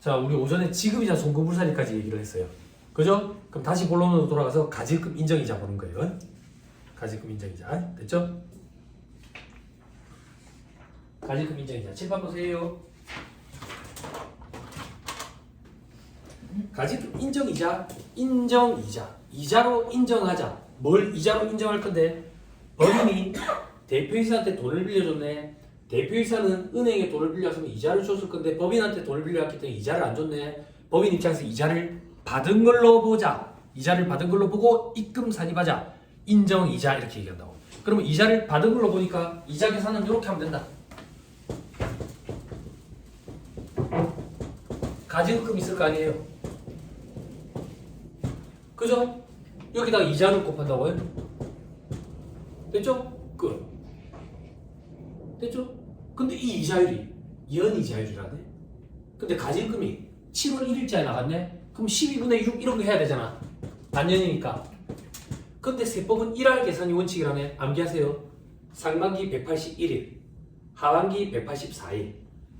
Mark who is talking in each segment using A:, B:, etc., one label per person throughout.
A: 자, 우리 오전에 지급이자 송금불사리까지 얘기를 했어요. 그죠? 그럼 다시 본론으로 돌아가서 가지급 인정이자 보는 거예요. 가지급 인정이자. 됐죠? 가지급 인정이자. 칠판 보세요. 가지급 인정이자, 인정이자. 이자로 인정하자. 뭘 이자로 인정할 건데? 법인이 대표이사한테 돈을 빌려줬네. 대표이사는 은행에 돈을 빌려서 이자를 줬을 건데 법인한테 돈을 빌려왔기 때문에 이자를 안 줬네. 법인 입장에서 이자를 받은 걸로 보자. 이자를 받은 걸로 보고 입금 산입하자. 인정이자 이렇게 얘기한다고. 그러면 이자를 받은 걸로 보니까 이자 계산은 이렇게 하면 된다. 가지급금 있을 거 아니에요. 그죠? 여기다가 이자를 곱한다고요? 됐죠? 끝. 됐죠? 근데 이 이자율이 연이자율이라네? 근데 가지급금이 7월 1일자에 나갔네? 그럼 12분의 6 이런 거 해야 되잖아. 반년이니까. 근데 세법은 1할 계산이 원칙이라네. 암기하세요. 상반기 181일, 하반기 184일.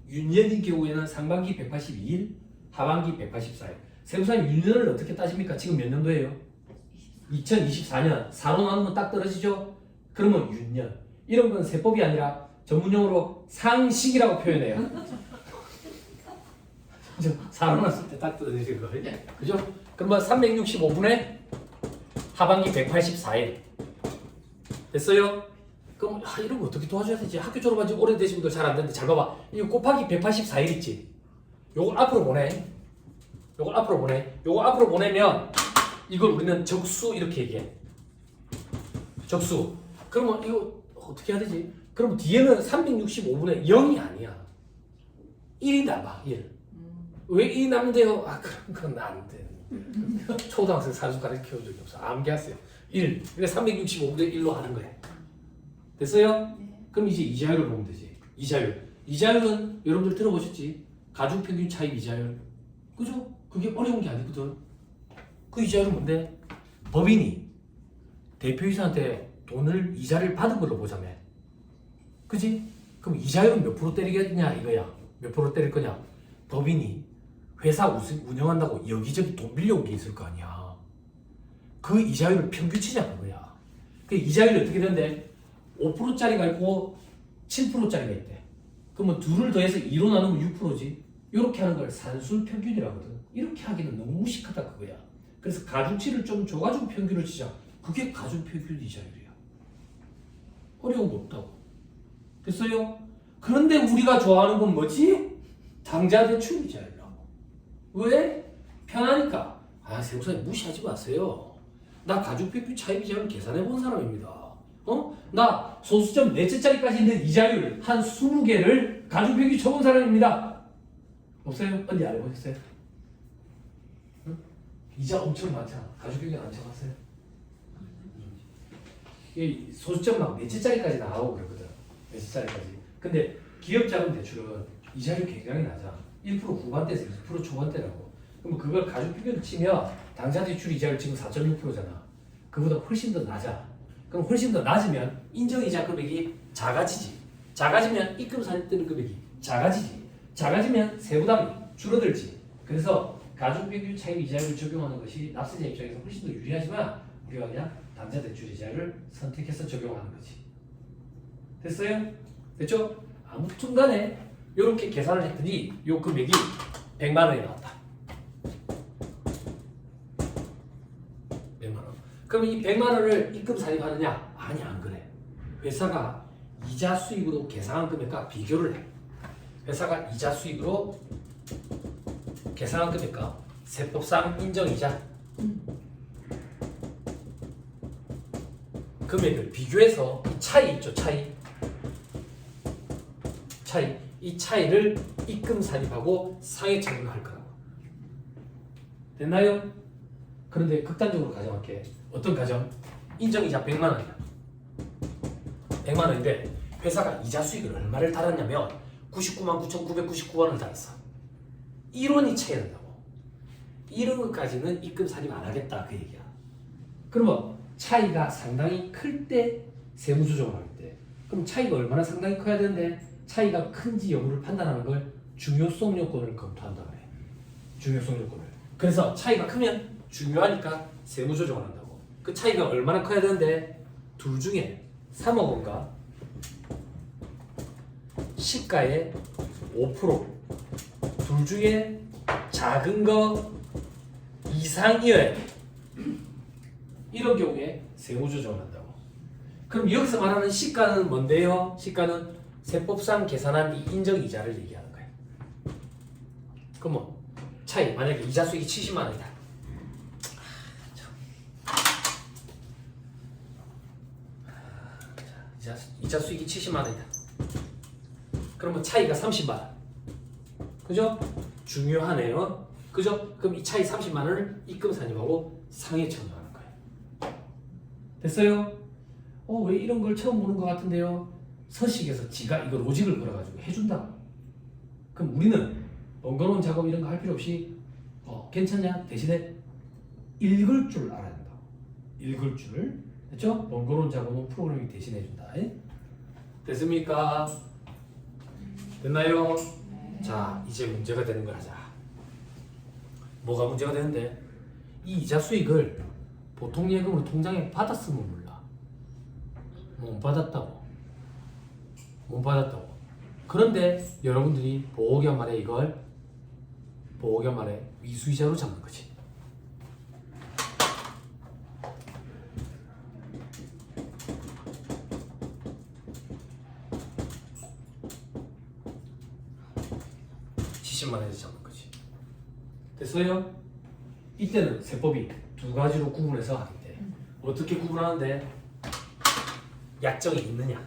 A: 윤년인 경우에는 상반기 182일, 하반기 184일. 세무사님 윤년을 어떻게 따집니까? 지금 몇 년도예요? 2024년. 4로 나누면 딱 떨어지죠? 그러면 윤년. 이런 건 세법이 아니라 전문용어로 상식이라고 표현해요. 그죠? 4로 나눴을 때 딱 떨어지는 거예요. 그죠? 그러면 365분의 하반기 184일. 됐어요? 그럼 이런 거 어떻게 도와줘야 되지? 학교 졸업한 지 오래되신 분들 잘 안 되는데 잘 봐봐. 이거 곱하기 184일 있지? 요걸 앞으로 보내. 요걸 앞으로 보내. 요거 앞으로 보내면 이걸 우리는 적수 이렇게 얘기해. 적수. 그러면 이거 어떻게 해야 되지? 그럼 뒤에는 365분의 0이 아니야. 1이 남아. 1. 왜 1이 남는데요? 아 그런 건 안 돼. 초등학생 사주가를 키운 적이 없어. 암기하세요. 1. 그러니까 365분의 1로 하는 거야. 됐어요? 그럼 이제 이자율을 보면 되지. 이자율. 이자율은 여러분들 들어보셨지? 가중평균 차입 이자율. 그죠? 그게 어려운 게 아니거든. 그 이자율은 뭔데? 법인이 대표이사한테 돈을 이자를 받은 걸로 보자며. 그지? 그럼 이자율은 몇 프로 때리겠냐 이거야. 몇 프로 때릴 거냐? 법인이 회사 운영한다고 여기저기 돈 빌려온 게 있을 거 아니야. 그 이자율을 평균치자는 거야. 그 이자율이 어떻게 되는데 5%짜리가 있고 7%짜리가 있대. 그러면 둘을 더해서 2로 나누면 6%지. 이렇게 하는 걸 산술 평균이라거든. 이렇게 하기는 너무 무식하다 그거야. 그래서 가중치를 좀 줘가지고 평균을 치자. 그게 가중평균 이자율이야. 어려운 거 없다고. 됐어요? 그런데 우리가 좋아하는 건 뭐지? 당좌대출 이자율이라고. 왜? 편하니까. 아, 세무사님 무시하지 마세요. 나 가중평균 차입 이자율 계산해 본 사람입니다. 나 소수점 넷째짜리까지 있는 이자율 한 20개를 가중평균 쳐본 사람입니다. 없어요? 언니 안 해보셨어요? 응? 이자 엄청 많잖아. 가중평균 안 쳐봤어요? 이 소수점 막 넷째짜리까지 나오고 그러거든. 넷째짜리까지. 근데 기업자금 대출은 이자율 굉장히 낮아. 1% 후반대에서 2% 초반대라고. 그럼 그걸 가중평균을 치면 당좌대출 이자율 지금 4.6%잖아. 그보다 훨씬 더 낮아. 그럼 훨씬 더 낮으면 인정이자 금액이 작아지지. 작아지면 입금 산입 뜨는 금액이 작아지지. 작아지면 세부담이 줄어들지. 그래서 가중평균 차입 이자율을 적용하는 것이 납세자 입장에서 훨씬 더 유리하지만 우리가 그냥 당좌대출 이자를 선택해서 적용하는 거지. 됐어요? 됐죠? 아무튼 간에 이렇게 계산을 했더니 요 금액이 100만 원이 나왔다. 100만 원. 그럼 이 100만 원을 입금 산입하느냐? 아니 안 그래. 회사가 이자 수익으로 계산한 금액과 비교를 해. 회사가 이자 수익으로 계산한 금액과 세법상 인정이자 금액을 비교해서 차이 있죠. 차이. 이 차이를 입금 산입하고 상해 처분할 거라고. 됐나요? 그런데 극단적으로 가정할게. 어떤 가정? 인정이자 100만 원이야. 100만 원인데 회사가 이자 수익을 얼마를 달았냐면 99만 9,999원을 달았어. 1원이 차이 난다고. 이런 것까지는 입금 산입 안 하겠다 그 얘기야. 그러면 차이가 상당히 클 때 세무조정을 할 때. 그럼 차이가 얼마나 상당히 커야 되는데 차이가 큰지 여부를 판단하는 걸 중요성 요건을 검토한다 그래. 중요성 요건을. 그래서 차이가 크면 중요하니까 세무 조정을 한다고. 그 차이가 얼마나 커야 되는데 둘 중에 3억 원과 시가의 5%둘 중에 작은 거 이상이어야 돼. 이런 경우에 세무 조정을 한다고. 그럼 여기서 말하는 시가는 뭔데요? 시가는 세법상 계산한 이 인정이자를 얘기하는 거예요. 그럼 뭐 차이 만약에 이자 수익이 70만 원이다. 이자 수익이 70만 원이다. 그러면 차이가 30만 원. 그죠? 중요하네요. 그죠? 그럼 이 차이 30만 원을 입금사님하고 상해 청구하는 거예요. 됐어요? 왜 이런 걸 처음 보는 것 같은데요? 서식에서 지가 이거 로직을 걸어가지고 해준다. 그럼 우리는 번거로운 작업 이런 거 할 필요 없이 괜찮냐? 대신에 읽을 줄 알아야 된다. 읽을 줄. 됐죠? 번거로운 작업은 프로그래밍이 대신해준다. 됐습니까? 됐나요? 자, 이제 문제가 되는 걸 하자. 뭐가 문제가 되는데 이 이자 수익을 보통 예금으로 통장에 받았으면 몰라. 못 받았다고. 못 받았다고. 그런데 여러분들이 보호견 말에 이걸 보호견 말에 위수이자로 잡는 거지. 만에서 잡는 거지. 됐어요? 이때는 세법이 두 가지로 구분해서 하기 때 어떻게 구분하는데 약정이 있느냐?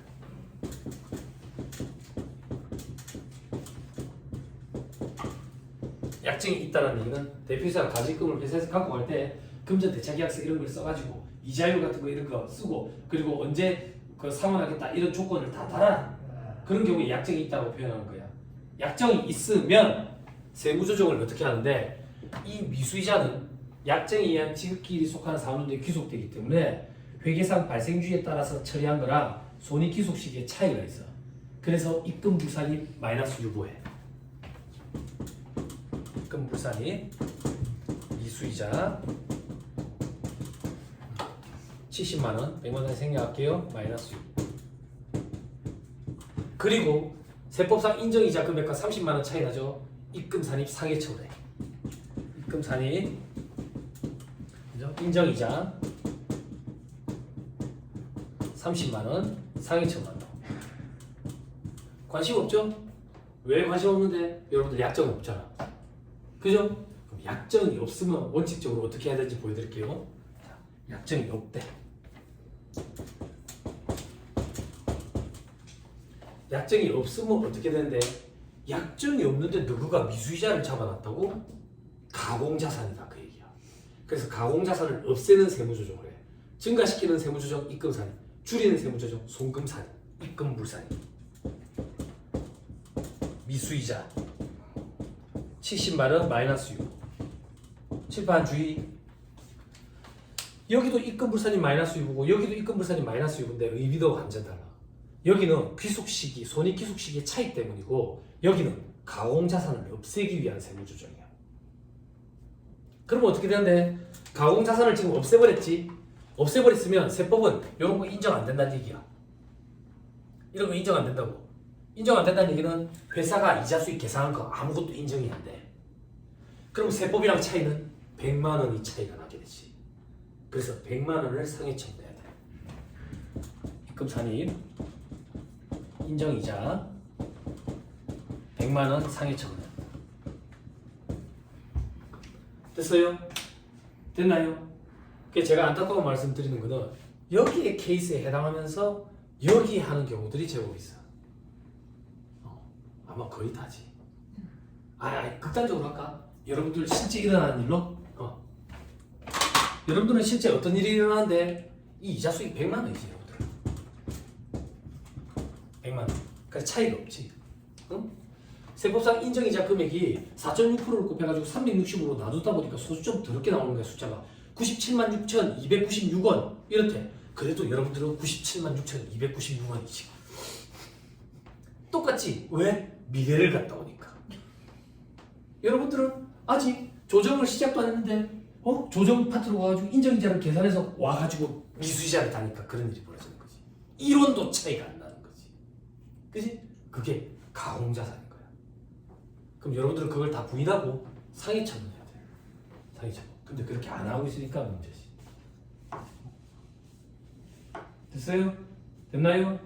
A: 약정이 있다는 얘기는 대표이사가 가지금을 회사에서 갖고 갈 때 금전 대차계약서 이런 걸 써가지고 이자율 같은 거 이런 거 쓰고 그리고 언제 그 상환하겠다 이런 조건을 다 달아. 그런 경우에 약정이 있다고 표현하는 거야. 약정이 있으면 세무조정을 어떻게 하는데 이 미수이자는 약정에 의한 지급기일이 속하는 사업운동에 귀속되기 때문에 회계상 발생주의에 따라서 처리한 거랑 손익귀속 시기에 차이가 있어. 그래서 입금불산이 마이너스 유보해. 입금불산이 미수이자 70만원 100만원 생략할게요. 마이너스 유보. 그리고 세법상 인정이자 금액과 30만원 차이 나죠. 입금산입 상해처분해. 입금산입 인정이자 30만원 상해처분한다. 관심 없죠? 왜 관심 없는데? 여러분들 약정이 없잖아. 그죠? 그럼 약정이 없으면 원칙적으로 어떻게 해야 되는지 보여드릴게요. 자, 약정이 없대. 약정이 없으면 어떻게 되는데? 약정이 없는데 누구가 미수이자를 잡아놨다고? 가공자산이다 그 얘기야. 그래서 가공자산을 없애는 세무조정을 해. 증가시키는 세무조정 입금산입, 줄이는 세무조정 손금산입, 입금불산입. 미수이자 70만원 마이너스 6 칠판 주의. 여기도 입금불산이 마이너스 6이고 여기도 입금불산이 마이너스 6인데 의미도 완전 달라. 여기는 귀속시기, 손익귀속시기의 차이 때문이고 여기는 가공자산을 없애기 위한 세무조정이야. 그럼 어떻게 되는데? 가공자산을 지금 없애버렸지? 없애버렸으면 세법은 이런 거 인정 안 된다는 얘기야. 이런 거 인정 안 된다고. 인정 안 된다는 얘기는 회사가 이자 수익 계산한 거 아무것도 인정이 안 돼. 그럼 세법이랑 차이는 100만 원이 차이가 나게 되지. 그래서 100만 원을 상해 청구해야 돼. 입금산입 인정이자 100만 원 상해 청구. 됐어요? 됐나요? 그래서 제가 안타까운 말씀 드리는 거는 여기에 케이스에 해당하면서 여기 하는 경우들이 제법 있어. 아마 거의 다지. 극단적으로 할까? 여러분들 실제 일어나는 일로? 여러분들은 실제 어떤 일이 일어나는데 이 이자 수익 100만 원이지 여러분들. 100만 원. 그러니까 차이가 없지. 응? 세법상 인정이자 금액이 4.6%를 곱해가지고 360으로 놔두다 보니까 소수 좀 더럽게 나오는 거야. 숫자가 97만 6,296원 이렇대. 그래도 여러분들은 97만 6,296원이지. 똑같지? 왜? 미래를 갔다 오니까. 여러분들은 아직 조정을 시작도 안 했는데 조정 파트로 와가지고 인정이자를 계산해서 와가지고 미수이자를 다니까 그런 일이 벌어지는 거지. 이론도 차이가 안 나는 거지. 그지? 그게 가공자산인 거야. 그럼 여러분들은 그걸 다 부인하고 상해처분해야 돼. 상해처분. 근데 그렇게 안 하고 있으니까 문제지. 됐어요? 됐나요?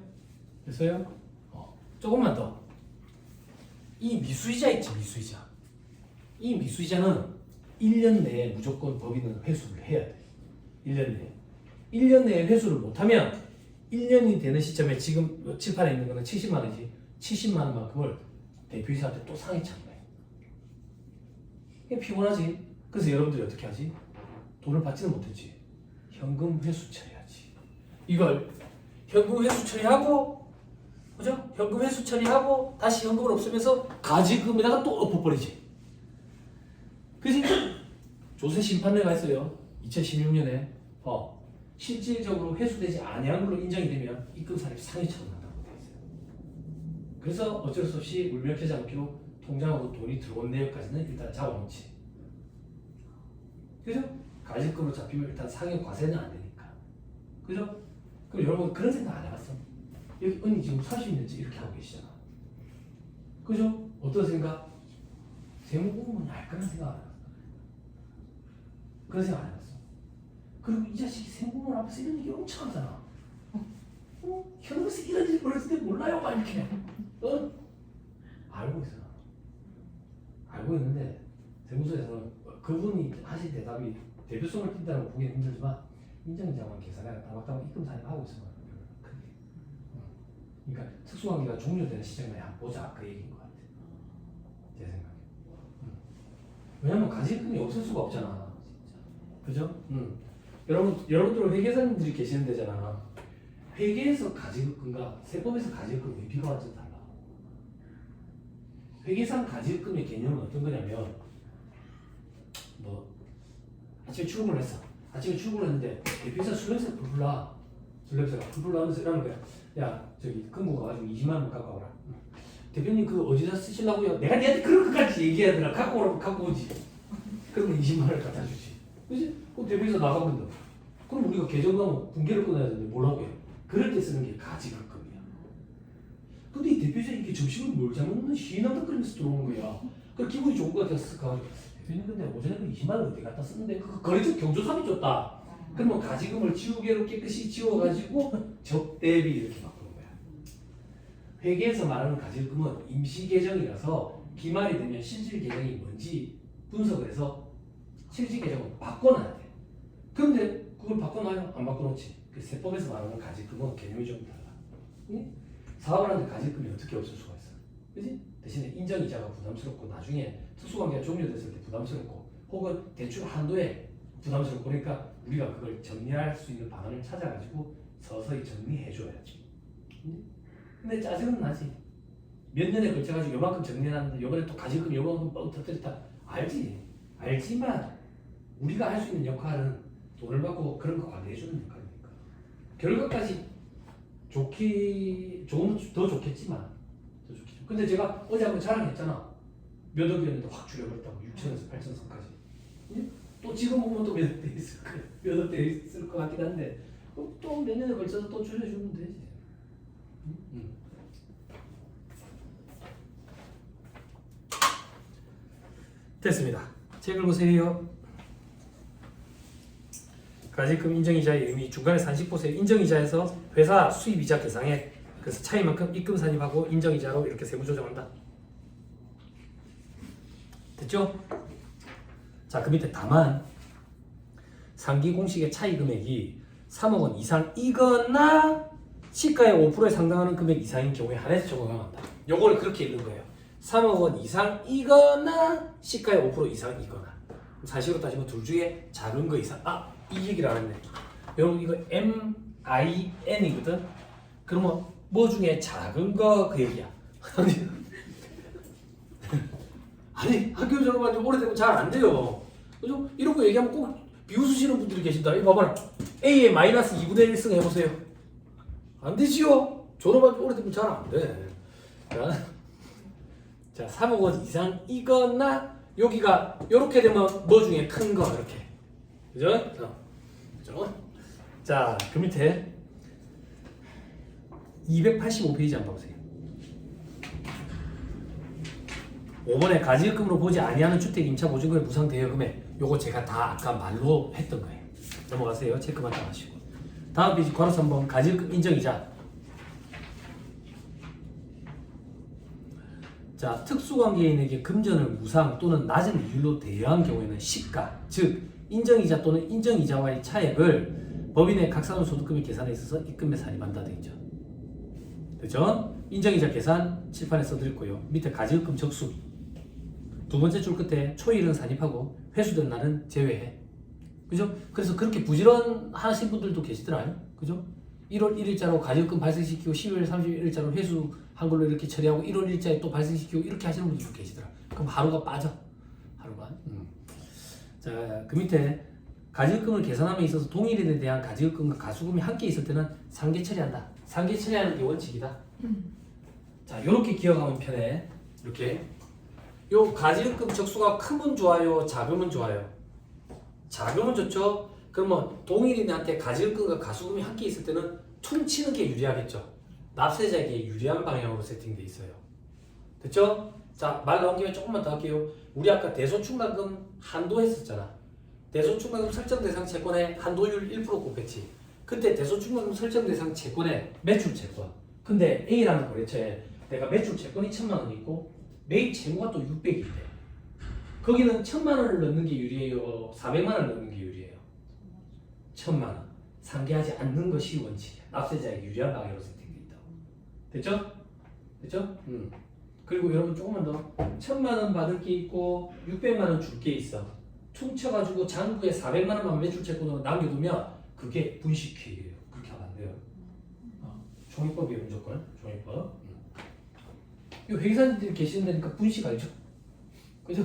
A: 됐어요? 조금만 더. 이 미수이자 있지, 미수이자. 이 미수이자는 1년 내에 무조건 법인은 회수를 해야 돼. 1년 내에. 1년 내에 회수를 못하면 1년이 되는 시점에 지금 칠판에 있는 거는 70만 원이지. 70만 원만큼을 대표이사한테 또 상해 차는 거야. 이게 피곤하지. 그래서 여러분들이 어떻게 하지? 돈을 받지는 못했지. 현금 회수 처리하지. 이걸 현금 회수 처리하고, 그죠? 현금 회수 처리하고 다시 현금을 없으면서 가지금에다가 또 엎어버리지. 그지? 조세 심판례가 있어요. 2016년에 실질적으로 회수되지 아니한 걸로 인정이 되면 입금 사례 상해 처분한다고 되어 있어요. 그래서 어쩔 수 없이 울며 겨자 먹기로 통장으로 돈이 들어온 내역까지는 일단 잡아놓지. 그죠? 가지금으로 잡히면 일단 상해 과세는 안 되니까. 그죠? 그럼 여러분 그런 생각 안 해봤어? 여기 언니 지금 40년째 이렇게 하고 계시잖아. 그죠? 어떤 생각? 세무공무원이 알 거란 생각 안 해봤어. 그런 생각 안 해봤어. 그리고 이 자식이 세무공무원 앞에서 이런 얘기 엄청 하잖아. 현업에서 이런 일이 벌어질 때 몰라요? 막 이렇게. 알고 있어. 알고 있는데 세무서에서는 그분이 하신 대답이 대표성을 띈다는 거 보기는 힘들지만 인정자만 계산해 따박따박 입금 사례하고 있어. 그러니까 특수관계가 종료되는 시점에 한번 보자 그 얘기인 것 같아. 제 생각에. 왜냐면 가지금이 없을 수가 없잖아. 그죠? 여러분들 회계사님들이 계시는 데잖아. 회계에서 가지금과 세법에서 가지금 의미가 완전 달라. 회계상 가지금의 개념은 어떤 거냐면 아침에 출근을 했어. 아침에 출근을 했는데 대표이사 술냄새가 불불 나. 술냄새가 불불 나면서 이러는 거야. 야 저기 금고 가가지고 20만 원 갖고 와라. 대표님 그 어디다 쓰시려고요? 내가 니한테 그런 것까지 얘기하더라. 갖고 오라고 갖고 오지. 그러면 20만 원을 갖다 주지. 그지? 그럼 대표이사 나가면 그럼 우리가 계정 가면 분개를 끊어야 되는데 뭘 하게? 그럴 때 쓰는 게 가지금이야. 근데 이 대표이사 이게 점심을 뭘 잘먹는 시인한다 끓이면서 들어오는 거야. 그래 기분이 좋은 거 같았을까? 대표님 근데 오전에 그 20만 원 어디 갖다 썼는데 그 거래처 경조사비 줬다. 그러면 가지금을 지우개로 깨끗이 지워가지고 적대비 이렇게 바꾸는 거야. 회계에서 말하는 가지금은 임시 계정이라서 기말이 되면 실질 계정이 뭔지 분석을 해서 실질 계정을 바꿔놔야 돼. 그런데 그걸 바꿔놔요? 안 바꿔놓지. 그 세법에서 말하는 가지금은 개념이 좀 달라. 응? 사업을 하는데 가지금이 어떻게 없을 수가 있어? 그지? 대신에 인정이자가 부담스럽고 나중에 특수관계가 종료됐을 때 부담스럽고 혹은 대출 한도에 부담스럽고 그러니까 우리가 그걸 정리할 수 있는 방안을 찾아가지고 서서히 정리해줘야지. 근데 짜증은 나지. 몇 년에 걸쳐가지고 요만큼 정리해놨는데 요번에 또 가지금 요만큼 뻥 터뜨렸다. 알지. 알지만 우리가 할 수 있는 역할은 돈을 받고 그런 거 관리해주는 역할이니까. 결과까지 더 좋겠지만 더 좋겠죠. 근데 제가 어제 한번 자랑했잖아. 몇 억이었는데 확 줄여버렸다고. 6천에서 8천 선까지. 또 지금 보면 또 몇 억 대 있을 것 같긴 한데 또 몇 년에 걸쳐서 또 줄여주면 되지. 됐습니다. 책을 보세요. 가지금 인정이자의 의미 중간에 산식 보세요. 인정이자에서 회사 수입이자 계상액 그래서 차이만큼 입금 산입하고 인정이자로 이렇게 세무 조정한다. 됐죠? 자, 그 밑에 다만 상기 공식의 차이 금액이 3억 원 이상이거나 시가의 5%에 상당하는 금액 이상인 경우에 한해서 적용한다. 요거를 그렇게 읽는 거예요. 3억 원 이상이거나 시가의 5% 이상이거나. 사실로 따지면 둘 중에 작은 거 이상. 이 얘기를 안 했네. 여러분 이거 MIN이거든. 그러면 뭐 중에 작은 거 그 얘기야. 아니 학교 졸업한 지 오래되면 잘 안 돼요. 그죠? 이런 거 얘기하면 꼭 비웃으시는 분들이 계신다. 이거 봐봐라. A에 마이너스 2분의 1승 해보세요. 안 되지요? 졸업한 지 오래되면 잘 안 돼. 자, 3억 원 이상이거나 여기가 이렇게 되면 뭐 중에 큰 거 이렇게. 그죠? 그죠? 자, 그 밑에 285페이지 한번 보세요. 5번에 가지급금으로 보지 아니하는 주택 임차 보증금의 무상 대여 금액. 요거 제가 다 아까 말로 했던 거예요. 넘어가세요. 체크만 다 하시고. 다음 페이지 괄호 3번 가지급 인정이자. 자, 특수관계인에게 금전을 무상 또는 낮은 이율로 대여한 경우에는 시가, 즉 인정이자 또는 인정이자와의 차액을 법인의 각산소득금의 계산에 있어서 입금에 산입한다 되어 있죠. 그죠? 인정이자 계산 칠판에 써드렸고요. 밑에 가지급금 적수비. 두 번째 줄 끝에 초일은 산입하고 회수된 날은 제외해. 그죠? 그래서 그렇게 부지런하신 분들도 계시더라요. 그죠? 1월 1일자로 가지급금 발생시키고 12월 31일자로 회수한 걸로 이렇게 처리하고 1월 1일자에 또 발생시키고 이렇게 하시는 분들도 계시더라. 그럼 하루가 빠져. 하루가. 자, 그 밑에 가지급금을 계산함에 있어서 동일인에 대한 가지급금과 가수금이 함께 있을 때는 상계 처리한다. 상계 처리하는 게 원칙이다. 자, 요렇게 기억하면 편해. 이렇게. 요 가지급금 적수가 크면 좋아요, 작으면 좋아요? 작으면 좋죠? 그러면 동일인한테 가지급금과 가수금이 함께 있을 때는 퉁치는 게 유리하겠죠? 납세자에게 유리한 방향으로 세팅돼 있어요. 됐죠? 자, 말 나온 김에 조금만 더 할게요. 우리 아까 대소충납금 한도 했었잖아. 대소충납금 설정 대상 채권의 한도율 1% 곱했지. 그때 대소충납금 설정 대상 채권의 매출 채권. 근데 A라는 거래처에 내가 매출 채권이 1,000만 원이 있고 매입 채무가 또 600이 있대. 거기는 1,000만 원을 넣는 게 유리해요? 400만 원을 넣는 게 유리해요? 1,000만 원. 상계하지 않는 것이 원칙이야. 납세자에게 유리한 방향으로 세팅되어 있다고. 됐죠? 됐죠? 그리고 여러분 조금만 더. 1,000만 원 받을 게 있고 600만 원 줄 게 있어. 퉁쳐가지고 장부에 400만 원만 매출 채권으로 남겨두면 그게 분식회계예요. 그렇게 하면 안 돼요. 종이법이에요, 무조건. 종이법. 이 회계사님들이 계시는 데니까 분식 알죠? 그죠?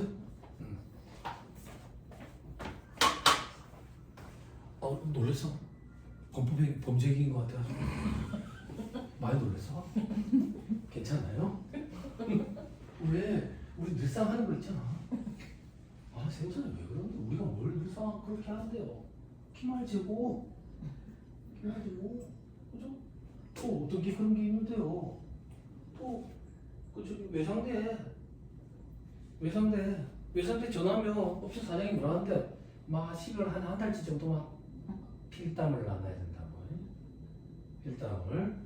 A: 놀랬어. 범죄기인 것 같아가지고 많이 놀랬어. 괜찮나요? 왜? 우리 늘상 하는 거 있잖아. 아, 세우사님 왜 그러는데? 우리가 뭘 늘상 그렇게 하는데요? 키말 재고 그죠? 또 어떤 게 그런 게 있는데요? 또 저기 외상대 전화하면 업체 사장이 뭐라 하는데 막 11월 한 달치 정도만 필담을 나눠야 된다고. 필담을.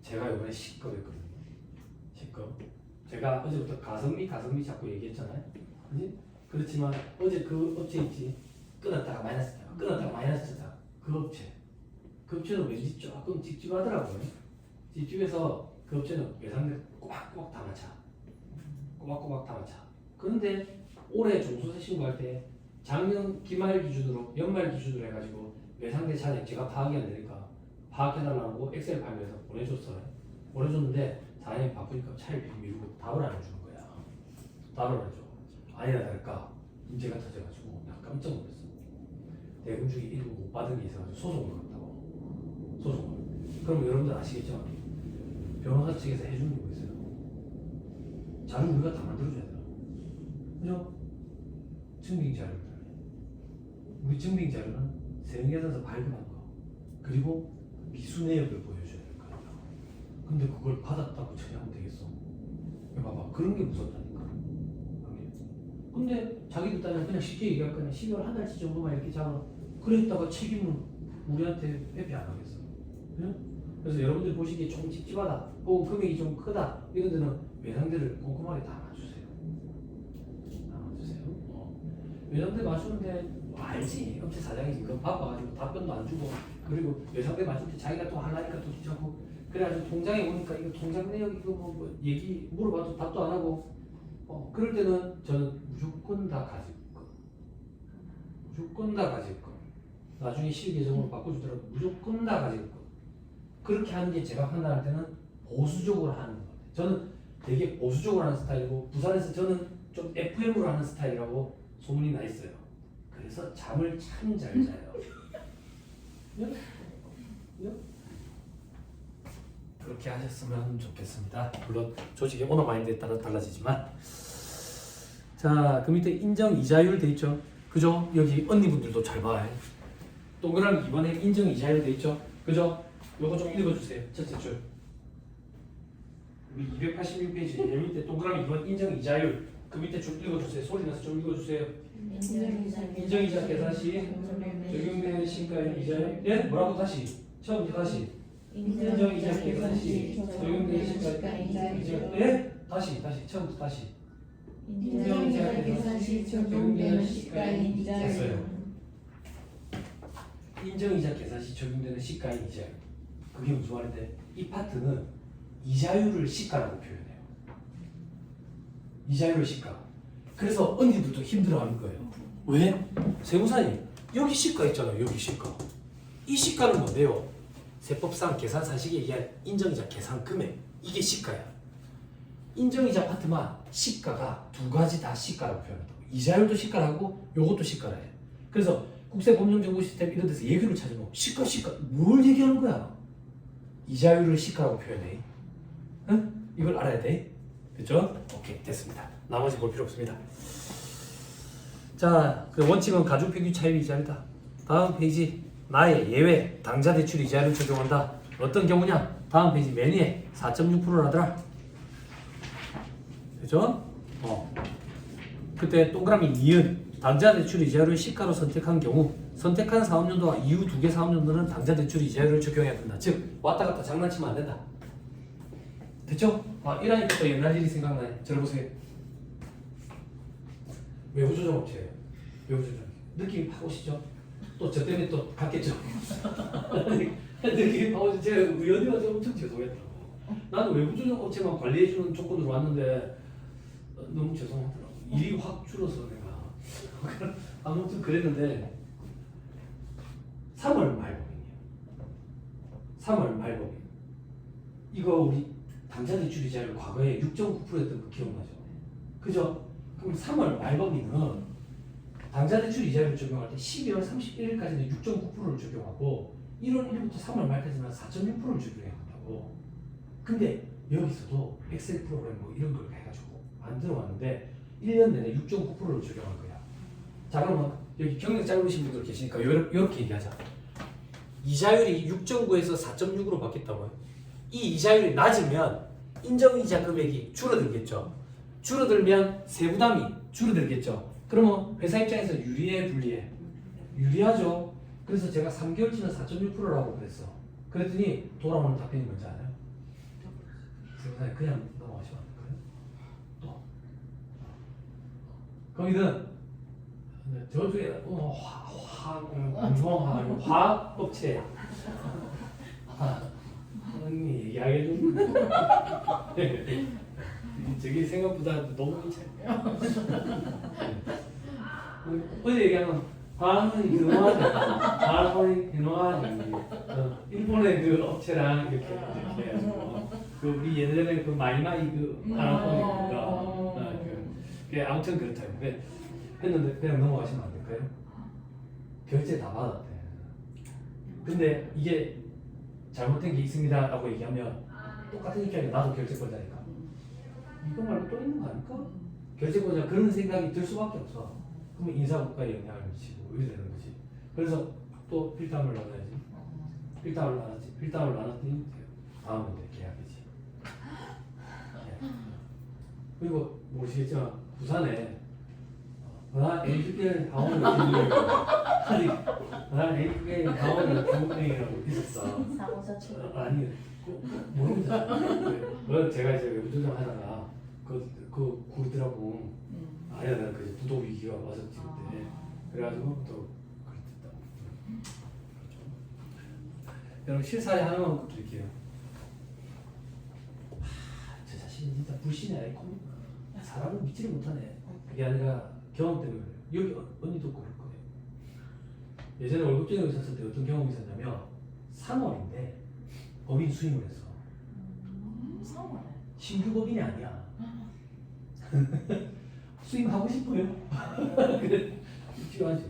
A: 제가 이번에 C급 했거든요. C급. 제가 어제부터 가성비 자꾸 얘기했잖아요. 그지? 그렇지만 어제 그 업체 있지. 끊었다가 마이너스 쳤다가 끊었다가 마이너스 쳤다가 그 업체는 왠지 조금 찝찝하더라고요. 찝찝해서 그 업체는 외상대 꼬박꼬박 다 맞춰. 꼬박꼬박 다 맞춰. 그런데 올해 종소세 신고할 때 작년 기말 기준으로 연말 기준으로 해가지고 외상대 차액 제가 파악이 안 되니까 파악해달라고 엑셀 파일에서 보내줬어요. 보내줬는데 사장님이 바쁘니까 차일 미루고 답을 안 해주는 거야. 답을 안 해줘. 아니나 다를까 문제가 터져가지고 나 깜짝 놀랐어. 대금 중에 일부 못 받은 게 있어가지고 소송을 갔다고. 소송을. 그럼 여러분들 아시겠죠? 변호사 측에서 해주는 거 있어요. 자료 우리가 다 만들어줘야 돼요. 그죠? 증빙 자료를. 우리 증빙 자료는 세무계산서 발급한 거. 그리고 미수 내역을 보여줘야 될 거 아니야. 근데 그걸 받았다고 처리하면 되겠어? 봐봐. 그런 게 무섭다니까. 근데 자기들 딸은 그냥 쉽게 얘기할 거냐. 12월 한 달치 정도만 이렇게 잡아. 그랬다가 책임은 우리한테 회피 안 하겠어. 그죠? 그래서 여러분들 보시기에 좀 찝찝하다. 금액이 좀 크다. 이런 데는 외상대를 꼼꼼하게 다 맞추세요. 다 맞추세요. 외상대 맞추는데 알지. 업체 사장이 지금 바빠가지고 답변도 안 주고 그리고 외상대 맞출 때 자기가 또 하려니까 또 귀찮고 그래가지고 통장에 오니까 이거 통장 내역 이거 뭐 얘기 물어봐도 답도 안 하고 그럴 때는 저는 무조건 다 가질 거. 무조건 다 가질 거. 나중에 실계정으로 바꿔주더라도 무조건 다 가질 거. 그렇게 하는 게 제가 판단할 때는 보수적으로 하는 것 같아요. 저는 되게 보수적으로 하는 스타일이고 부산에서 저는 좀 FM으로 하는 스타일이라고 소문이 나 있어요. 그래서 잠을 참 잘 자요. 그렇게 하셨으면 좋겠습니다. 물론 조직의 오너 마인드에 따라 달라지지만 자, 그 밑에 인정 이자율 돼 있죠. 그죠? 여기 언니분들도 잘 봐. 동그라미 2번에 인정 이자율 돼 있죠. 그죠? 요거 좀 읽어주세요. 첫째 줄. 우리 286페이지 맨 밑에 동그라미 2번 인정 이자율. 그 밑에 줄 읽어주세요. 소리 나서 좀 읽어주세요. 인정이자 계산 시 적용되는 시가의 이자율. 예? 뭐라고 다시? 처음부터 다시. 인정이자 계산 시 적용되는 시가의 이자율. 예? 다시 처음부터 다시. 인정이자 계산 시 적용되는 시가의 이자율. 됐어요. 인정이자 계산 시 적용되는 시가의 이자율. 그게 무슨 말인데? 이 파트는 이자율을 시가라고 표현해요. 이자율을 시가. 그래서 언니들도 힘들어하는 거예요. 왜? 세무사님 여기 시가 있잖아요. 여기 시가. 이 시가는 뭔데요? 세법상 계산 사식에 의한 인정이자 계산 금액. 이게 시가야. 인정이자 파트만 시가가 두 가지 다 시가라고 표현한다고. 이자율도 시가라고 요것도 시가라 해. 그래서 국세법령정보 시스템 이런 데서 얘기를 찾으면 시가 뭘 얘기하는 거야? 이자율을 시가라고 표현해. 응? 이걸 알아야 돼. 그렇죠? 오케이, 됐습니다. 나머지 볼 필요 없습니다. 자, 그 원칙은 가중평균 차입 이자율이다. 다음 페이지. 나의 예외 당좌 대출 이자율을 적용한다. 어떤 경우냐? 다음 페이지 맨 위에 4.6%라더라. 그죠? 그때 동그라미 니은 당좌 대출 이자율을 시가로 선택한 경우 선택한 사업연도와 이후 두 개 사업연도는 당좌 대출 이자율을 적용해야 된다. 즉 왔다 갔다 장난치면 안 된다. 됐죠? 이러니까 또 옛날 일이 생각나네. 저를 보세요. 외부 조정 업체예요. 외부 조정. 느낌이 팍 오시죠? 또 저 때문에 또 갔겠죠? 느낌이 팍 오시죠? 제가 의원님한테 엄청 죄송했다고. 나는 외부 조정 업체만 관리해주는 조건으로 왔는데 너무 죄송하더라고. 일이 확 줄어서 내가 아무튼 그랬는데 3월 말법이에요. 3월 말법이. 이거 우리 당좌 대출 이자율 과거에 6.9%였던 거 기억나죠? 그죠? 그럼 3월 말법이는 당좌 대출 이자율을 적용할 때 12월 31일까지는 6.9%를 적용하고 1월 1일부터 3월 말까지는 4.6%를 적용해야 한다고. 근데 여기서도 엑셀 프로그램 뭐 이런 걸 해가지고 만들어 왔는데 1년 내내 6.9%를 적용할 거야. 자, 그러면 여기 경력 짧으신 분들 계시니까 이렇게 얘기하자. 이자율이 6.9에서 4.6으로 바뀌었다고요. 이 이자율이 낮으면 인정이자 금액이 줄어들겠죠. 줄어들면 세부담이 줄어들겠죠. 그러면 회사 입장에서 유리해, 불리해? 유리하죠. 그래서 제가 3개월치는 4.6%라고 그랬어. 그랬더니 돌아오는 답변이 뭔지 알아요? 세무사님 그냥 넘어가시면 안 될까요? 또 거기는 저쪽에 화학업체 형님 얘기하게 좀 저기 생각보다 너무 괜찮아요. 어제 얘기하면 화학은 일본의 그 업체랑 이렇게 해가지고 그 우리 예전에 그 마이마이 그 화학업체가 아무튼 그렇다고 했는데 그냥 넘어가시면 안 될까요? 결제 다 받았대. 근데 이게 잘못된 게 있습니다 라고 얘기하면 똑같은 입장에 나도 결제권자니까 이거 말고 또 있는 거 아닐까? 결제권자 그런 생각이 들 수밖에 없어. 그러면 인사고과에 영향을 미치고 이래 되는 거지. 그래서 또 필담을 나눠야지. 필담을 나눴더니 다음은 이제 계약이지. 그리고 모르시겠지만 부산에 LPGA 강원이라고 있었어. 아니 모릅니다. 제가 이제 외부조정 하다가 그 구더라고. 아니야, 나는 그 부도 위기가 왔었지 그때. 그래가지고 또 그랬다. 여러분 실사례 하나만 꼭 드릴게요. 저 자신 진짜 불신해. 사람을 믿지를 못하네. 그게 아니라 경험 때문에 그래요. 여기 언니도 그럴 거예요. 예전에 월급쟁이로 있었을 때 어떤 경험이 있었냐면 3월인데 법인 수임을 했어.
B: 3월?
A: 신규 법인이 아니야. 수임하고 싶어요. 그래 필요하지.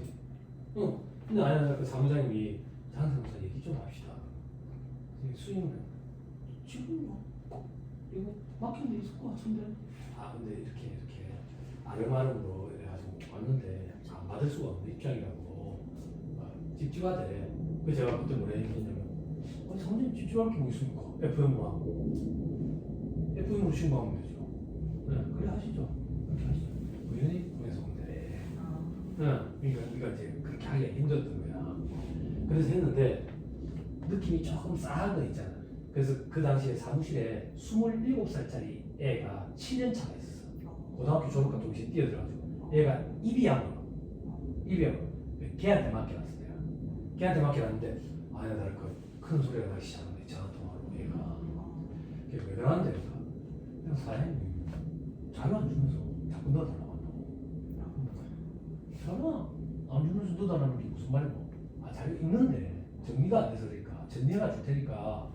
A: 근데 아니야, 그 사무장님이 장사무사 얘기 좀 합시다. 수임을 지금 뭐 이거 막힌 데 있을 것 같은데. 근데 이렇게 아름아름으로 이래가지고 왔는데 안 받을 수가 없는 입장이라고 찝찝하대. 그래서 제가 그때 뭐라 얘기했냐면 선생님 찝찝할 게 뭐 있습니까? FM으로 하고 FM으로 신고하면 되죠. 네, 그래 하시죠. 그렇게 하시죠. 우연히 보내서 온대. 그러니까 이제 그렇게 하기가 힘들었던 거야. 그래서 했는데 느낌이 조금 싸한 거 있잖아. 그래서 그 당시에 사무실에 27살짜리 애가 7년 차가 있었어. 고등학교 졸업과 동시에 뛰어들어가지고 얘가 입이암으로 걔한테 맡겨놨어. 내가 걔한테 맡겨놨는데 아니야 나를 큰 소리가 나기 시작하는데 전화통화로 얘가 걔가 왜 그러는데 그냥 사장님이 자료 안 주면서 자꾸 넣어달라고 한다고. 자료 안 주면서 넣어달라는 게 무슨 말이고? 자료 있는데 정리가 안 돼서 그러니까 전리해가 줄 테니까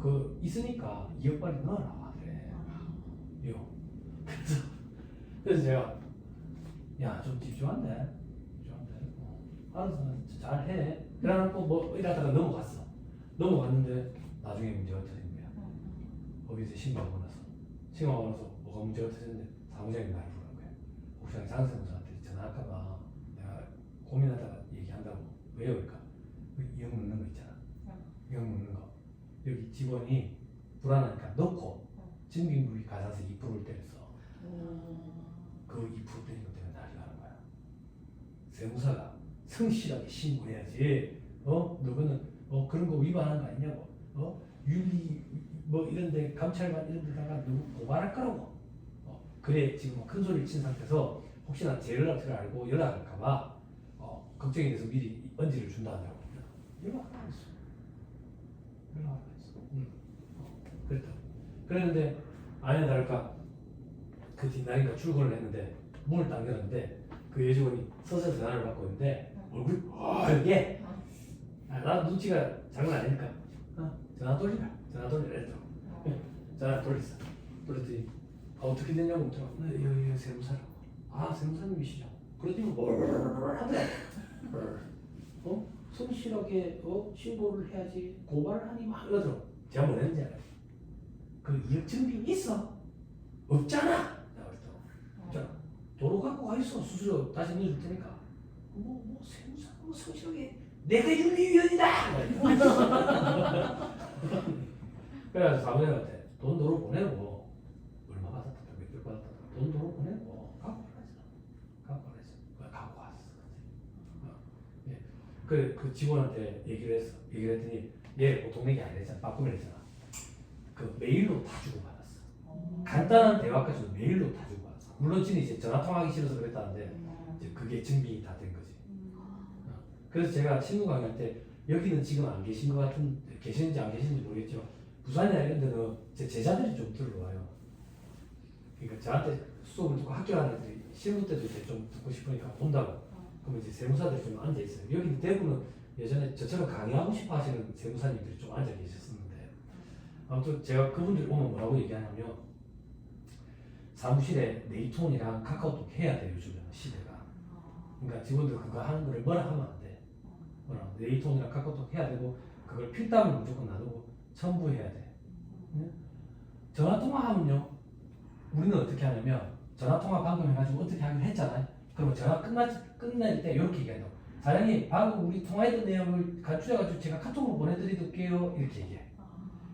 A: 그 있으니까 2억 빨리 넣어라 그래. 이거 그래서 제가 야 좀 집중한데 알아서 잘해. 그래놓고 뭐 이러다가 넘어갔는데 나중에 문제가 터진 거야. 거기서 신고하고 나서 뭐가 문제가 터졌는데 사무장이 나를 부른 거야. 옥상 장세무사한테 전화할까봐 내가 고민하다가 얘기한다고. 왜요? 그러니까 이형 묻는 거 있잖아. 이형 묻는 거 여기 직원이 불안하니까 넣고 증빙물이 가산세 2%를 때렸어. 그 2% 때린 것 때문에 난리가 나는 거야. 세무사가 성실하게 신고해야지. 너는 그런 거 위반한 거 아니냐고. 윤리 뭐 이런데 감찰관 이런 데다가 누구 고발할 거라고. 그래 지금 큰 소리를 친 상태에서 혹시나 제 연락처를 알고 연락할까봐 걱정이 돼서 미리 언지를 준다고. 연락하라 했어. 그랬다. 그랬는데 아니나 다를까 그 뒷날인가 출근을 했는데 문을 딱 열었는데 그 여직원이 서서 전화를 받고 있는데 얼굴이 이게 나 눈치가 장난 아니니까 전화 돌리라 했더라고. 전화 돌렸더니 어떻게 됐냐고 묻더라고. 여기 세무사라고. 세무사님이시죠. 그러더니 뭘 하더라고. 성실하게 신고를 해야지 고발을 하니 막 이러더라고. 제가 뭐 했는지 알아요? 그 2억 증빙 있어? 없잖아. 내가 그랬더라고. 없잖아. 도로 갖고 가 있어. 수수료 다시 넣어줄 테니까. 세무사 성실하게 내가 윤리위원이다. 그래서 사무장한테 돈 도로 보내고 얼마 받았다 몇백 받았다 돈 도로 보내고 갖고 왔어. 그 직원한테 얘기를 했더니 얘 보통 내기 안 했잖아. 빠꾸면 했잖아. 그 메일로 다 주고 받았어. 간단한 대화까지도 메일로 다 주고 받았어. 물론 지금 이제 전화 통화하기 싫어서 그랬다는데 이제 그게 증빙이 다 된 거지. 그래서 제가 신문 강의할 때 여기는 지금 안 계신 것 같은 계시는지 안 계시는지 모르겠지만 부산이나 이런 데는 제 제자들이 좀 들어와요. 그러니까 저한테 수업을 듣고 학교 가는 애들이 신문 때도 이제 좀 듣고 싶으니까 온다고. 그러면 이제 세무사들이 좀 앉아 있어요. 여기 대부분은 예전에 저처럼 강의하고 싶어 하시는 세무사님들이 좀 앉아 계셨었는데 아무튼 제가 그분들이 오면 뭐라고 얘기하냐면 사무실에 네이톤이랑 카카오톡 해야 돼요. 요즘에는 시대가. 그러니까 직원들 그거 하는 거를 뭐라 하면 안 돼. 네이톤이랑 카카오톡 해야 되고 그걸 필담을 무조건 나누고 첨부해야 돼. 전화통화하면요 우리는 어떻게 하냐면 전화통화 방금 해가지고 어떻게 하기로 했잖아요. 그러면 전화 끝날 때 이렇게 얘기한다고. 사장님 방금 우리 통화했던 내용을 간추려가지고 제가 카톡으로 보내드릴게요 이렇게 얘기해.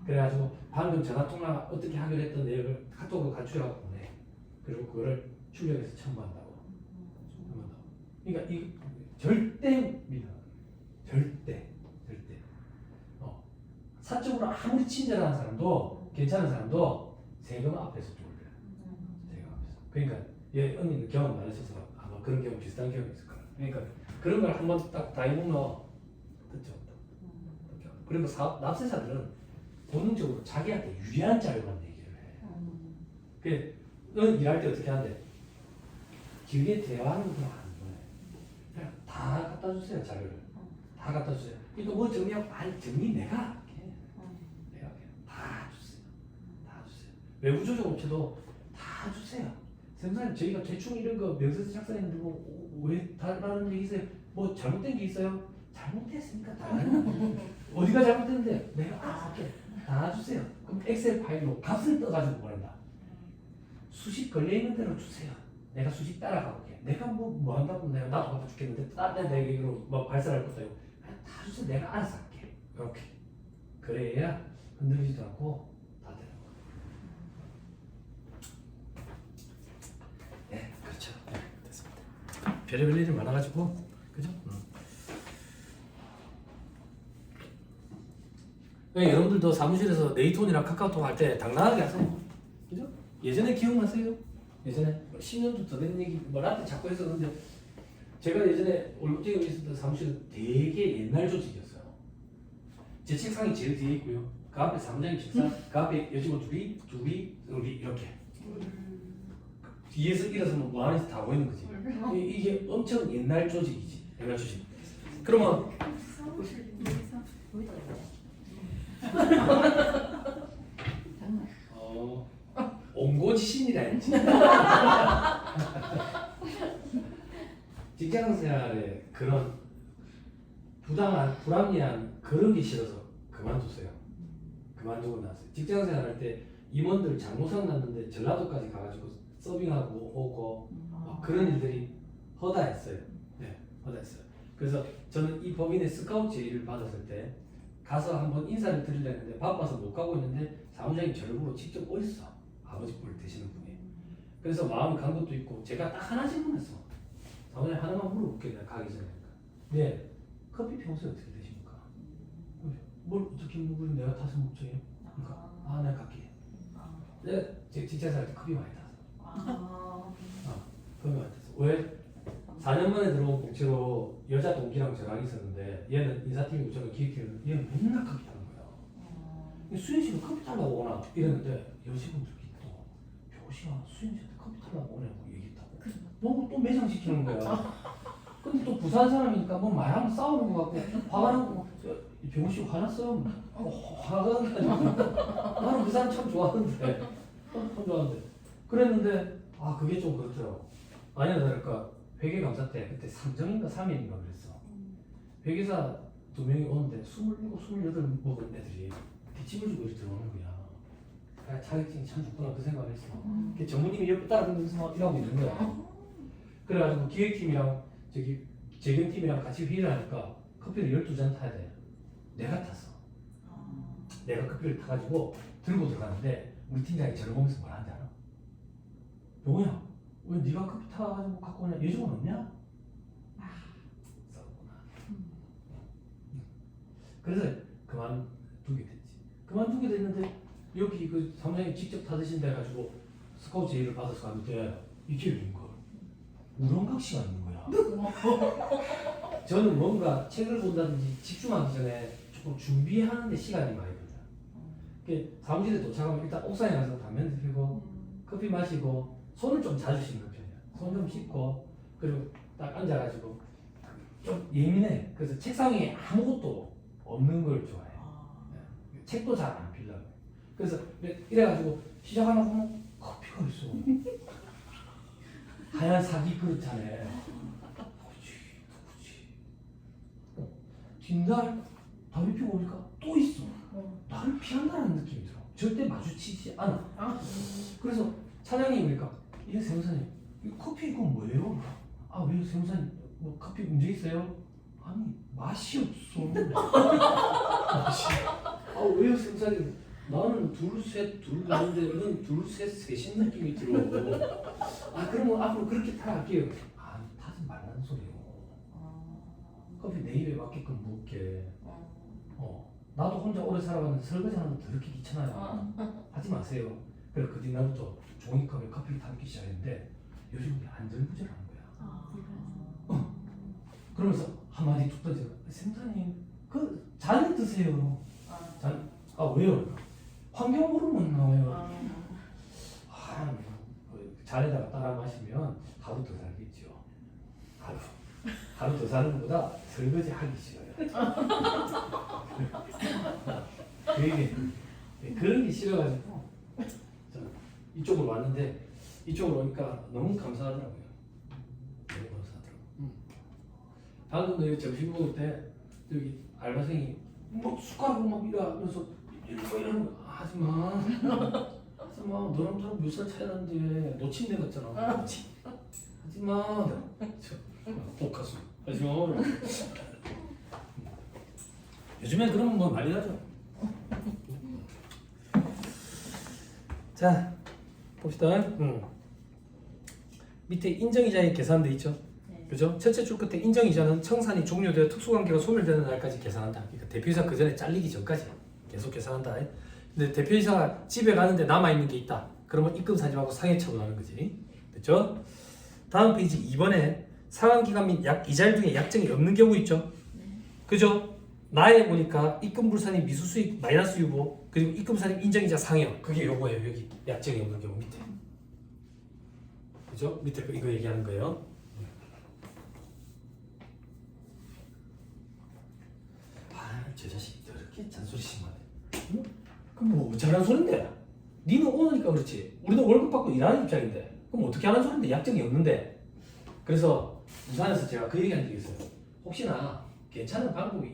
A: 그래가지고 방금 전화통화 어떻게 하기로 했던 내용을 카톡으로 간추려가지고 보내. 그리고 그거를 출력해서 첨부한다고. 그러니까 이 절대 믿어. 절대. 사적으로 아무리 친절한 사람도 괜찮은 사람도 세금 앞에서 졸려. 세금 앞에서. 그러니까 얘 언니는 경험 많으셔서 아마 그런 경험 비슷한 경험이 있을 거야. 그러니까 그런 걸 한번 딱 다 해보면 듣죠. 그리고 납세자들은 본능적으로 자기한테 유리한 자료만 얘기를 해. 넌 일할 때 어떻게 하는데 길게 대화하는 거 안 보내. 그냥 다 갖다 주세요. 자료를 다 갖다 주세요. 이거 뭐 정리하고 아니 정리 내가 다 주세요. 외부 조정 업체도 다 주세요. 선생님 저희가 대충 이런 거 명세서 작성했는데 왜 다른 얘기 있어요? 뭐 잘못된 게 있어요? 잘못됐으니까 다 어디가 잘못됐는데 내가 알게 다 주세요. 그럼 엑셀 파일로 값을 떠가지고 보낸다. 수식 걸려있는 대로 주세요. 내가 수직 따라가볼게. 내가 뭐 한다고 내가 나도 바빠 죽겠는데 딴 데 얘기로 뭐 발설할 것도 아니고 그냥 다 주세요. 내가 알아서 할게. 이렇게. 그래야 흔들리지도 않고 다 되는 거야. 네, 그렇죠. 네, 됐습니다. 별의별 일이 많아가지고 그죠? 네, 여러분들도 사무실에서 네이톤이랑 카카오톡 할 때 당당하게 하세요. 그죠? 예전에 기억나세요? 예전에 10년도 더 된 얘기 뭐 나한테 자꾸 했었는데 제가 예전에 월급쟁이 있었던 사무실은 되게 옛날 조직이었어요. 제 책상이 제일 뒤에 있고요. 그 앞에 사무장님 책상, 그 앞에 여직원 둘이 우리 이렇게 뒤에서 일어서면 뭐 안에서 다 보이는 거지. 이게 엄청 옛날 조직이지. 옛날 조직. 그러면
B: 사무실 여기서 여기다 장난.
A: 옹고지신이라 했지. 직장생활에 그런 부당한 불합리한 그런 게 싫어서 그만뒀어요. 그만두고 나왔어요. 직장생활 할 때 임원들 장모상 났는데 전라도까지 가가지고 서빙하고 오고 막 그런 일들이 허다했어요. 네, 허다했어요. 그래서 저는 이 법인의 스카우트 제의를 받았을 때 가서 한번 인사를 드리려 했는데 바빠서 못 가고 있는데 사무장님 저를 보고 직접 오셨어. 아버지 뻘 되시는 분이. 그래서 마음이 간 것도 있고 제가 딱 하나 질문했어. 사무장님 하나만 물어볼게. 내가 가기 전에. 네, 커피 평소에 어떻게 드십니까? 뭘 어떻게 먹으면 내가 타서 먹죠요? 그러니까 내가 갈게. 내가 직장생활 할 때 커피 많이 타서. 커피 많이 타서. 왜? 4년 만에 들어온 공채로 여자 동기랑 저랑 있었는데 얘는 인사팀이고 저는 기획팀이고 얘는 맨날 커피 타는 거야. 수현 씨가 커피 타려고 오나? 이랬는데 여직원들끼리 또 교시가 수현 씨한테 커피 타려고 오냐고 얘기했다고. 너무 또 매장시키는 거야. 근데 또 부산 사람이니까 뭐 말하면 싸우는 거 같고 화가 나고 병호 씨 화났어요? 화가 나니까 나는 그 사람 참 좋아하는데 참 좋아하는데 그랬는데 그게 좀 그렇더라고. 아니야 다를까 회계감사 때 그때 3점인가 3일인가 그랬어. 회계사 2명이 오는데 27, 28 먹은 애들이 기침을 주고 이렇게 들어오는 거야. 자격증이 참 좋구나 그 생각을 했어. 전무님이 옆에 따라다니면서 막 이러고 있는 거야. 그래가지고 기획팀이랑 재경팀이랑 같이 회의를 하니까 커피를 12잔 타야 돼. 내가 탔어. 내가 커피를 타가지고 들고 들어갔는데 우리 팀장이 저를 보면서 뭐라 하는지 알아? 용호야 왜 네가 커피 타가지고 갖고 오냐? 여직원 없냐? 싸웠구나. 그래서 그만두게 됐지. 그만두게 됐는데 여기 그 사무장님 직접 타드신다 해가지고 스카우트 제의를 받아서 갔는데 이게 웬걸 우렁각시가 있는 거야. 저는 뭔가 책을 본다든지 집중하기 전에 조금 준비하는데 시간이 많이 걸려요. 사무실에 도착하면 일단 옥상에 가서 담배를 피우고 커피 마시고 손을 좀 자주 씻는 편이야. 손 좀 씻고 그리고 딱 앉아가지고 좀 예민해. 그래서 책상 위에 아무것도 없는 걸 좋아해. 책도 잘 안 필라고. 그래서 이래가지고 시작하면 보면 커피가 있어. 하얀 사기 그릇 안에 누구지? 뒷날 담배 피고 오니까 또 있어. 나를 피한다는 느낌이 들어. 절대 마주치지 않아. 그래서 차장님이 그러니까 예 세무사님 이 커피 이건 뭐예요? 왜요 세무사님 뭐 커피 문제 있어요? 아니 맛이 없어. 맛이. 왜요 세무사님? 나는 둘 가는데 이건 셋인 느낌이 들어. 그러면 앞으로 그렇게 타갈게요. 타지 말라는 소리요. 커피 내 입에 맞게끔 먹게. 나도 혼자 오래 살아봤는데 설거지 하는 거 더럽게 귀찮아요. 하지 마세요. 그래서 그 뒤날부터 종이컵에 커피를 타기 시작했는데 요즘 안절부절하는 거야. 그러면서 한마디 툭 던져. 세무사님 그 잔 드세요. 잔. 왜요? 환경 호르몬 나와요. 잔에다가 따라 마시면 하루 더 살겠죠. 하루 더 사는 것보다 설거지 하기 싫어요. 그런 게 싫어가지고 이쪽으로 왔는데 이쪽으로 오니까 너무 감사하더라고요. 너무 감사하더라고요. 방금도 여기 점심 먹을 때 여기 알바생이 막 숟가락으로 막 이러면서 이러는 거 하지마. 너랑 저랑 몇 살 차이 나는데 너 침대 같잖아. 하지마. 복가수 하지마. 요즘엔 그러면 뭐 난리 나죠. 자 봅시다. 밑에 인정이자의 계산돼 있죠.
B: 네.
A: 그죠? 첫째 줄 끝에 인정이자는 청산이 종료되어 특수관계가 소멸되는 날까지 계산한다. 그러니까 대표이사 그 전에 잘리기 전까지 계속 계산한다. 근데 대표이사가 집에 가는데 남아있는 게 있다. 그러면 입금 사집하고 상해 처분하는 거지. 됐죠? 다음 페이지 2번에 상환기간 및 이자율 등의 약정이 없는 경우 있죠. 그죠? 나에 보니까 입금 불산이 미수수익 마이너스 유보 그리고 입금 산입 인정이자 상여 그게 요거예요. 여기 약정이 없는 경우 밑에. 그죠? 밑에 이거 얘기하는 거예요. 저 자식 저렇게 잔소리 심하네. 응? 그럼 뭐 잘하는 소린데? 니는 오니까 그렇지. 우리도 월급 받고 일하는 입장인데. 그럼 어떻게 하는 소린데? 약정이 없는데. 그래서 부산에서 제가 그 얘기한 적이 있어요. 혹시나 괜찮은 방법이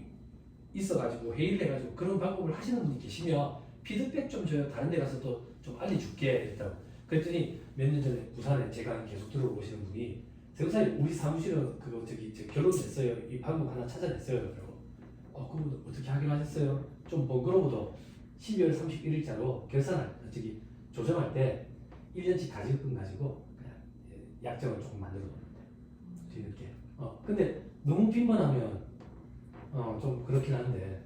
A: 있어가지고 회의를 해가지고 그런 방법을 하시는 분이 계시면 피드백 좀 줘요. 다른 데 가서 또 좀 알려줄게 했다고. 그랬더니 몇 년 전에 부산에 제가 계속 들어오시는 분이 세우사님 우리 사무실은 그거 저 결혼됐어요. 이 방법 하나 찾아냈어요. 그러고 그분 어떻게 하기로 하셨어요? 좀 번거로워도 12월 31일자로 조정할 때 1년치 가지금 가지고 그냥 약정을 조금 만들어 놓는데 뒤늦게. 근데 너무 빈번하면 좀 그렇긴 한데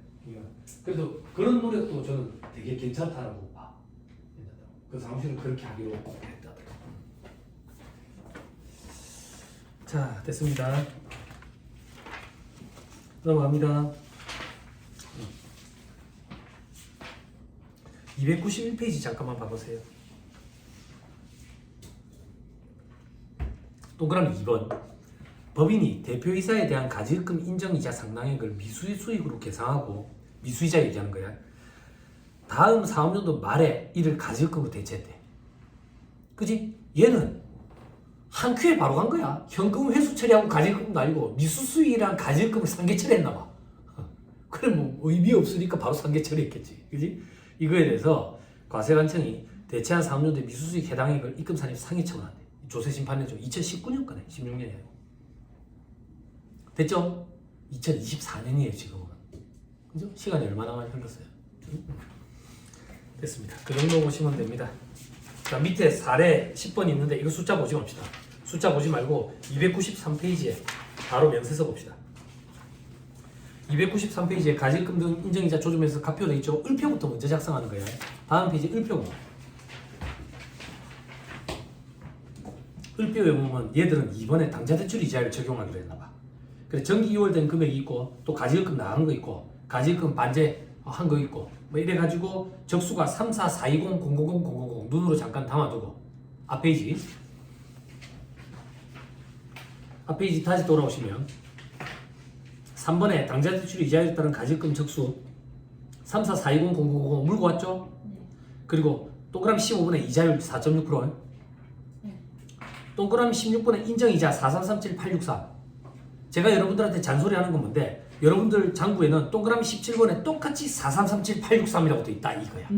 A: 그래도 그런 노력도 저는 되게 괜찮다고 봐. 그 사무실은 그렇게 하기로 했다. 자 됐습니다. 넘어갑니다. 291페이지 잠깐만 봐보세요. 동그라미 2번. 법인이 대표이사에 대한 가지금 인정이자 상당액을 미수수익으로 계상하고 미수이자 얘기하는 거야. 다음 사업년도 말에 이를 가지금으로 대체했대. 그지? 얘는 한 큐에 바로 간 거야. 현금 회수 처리하고 가지금도 아니고 미수수익이랑 가지금을 상계 처리했나 봐. 그래 뭐 의미 없으니까 바로 상계 처리했겠지. 그지? 이거에 대해서 과세관청이 대체한 사업년도에 미수수익 해당액을 입금 산입 상해 처분한대. 조세 심판해줘. 2019년 거네. 16년이 아니고. 됐죠? 2024년이에요 지금은. 그죠? 시간이 얼마나 많이 흘렀어요. 됐습니다. 그 정도 보시면 됩니다. 자 밑에 사례 10번 있는데 이거 숫자 보지 맙시다. 숫자 보지 말고 293페이지에 바로 명세서 봅시다. 293페이지에 가질금 등 인정이자 조정에서 가표돼 있죠. 을표부터 먼저 작성하는 거예요. 다음 페이지 을표고. 을표에 보면 얘들은 이번에 당좌대출 이자를 적용하기로 했나봐. 그래 정기 2월 된 금액이 있고 또 가지금 나간 거 있고 가지금 반제 한 거 있고 뭐 이래가지고 적수가 3, 4, 4, 2, 0, 0, 0, 0, 0, 0 눈으로 잠깐 담아두고 앞페이지 다시 돌아오시면 3번에 당좌대출 이자에 따른 가지금 적수 3, 4, 4, 2, 0, 0, 0, 0, 0 물고 왔죠? 그리고 동그라미 15번에 이자율 4.6% 동그라미 16번에 인정이자 4337863 제가 여러분들한테 잔소리 하는 건 뭔데 여러분들 장부에는 동그라미 17번에 똑같이 4337863이라고 돼 있다 이거야.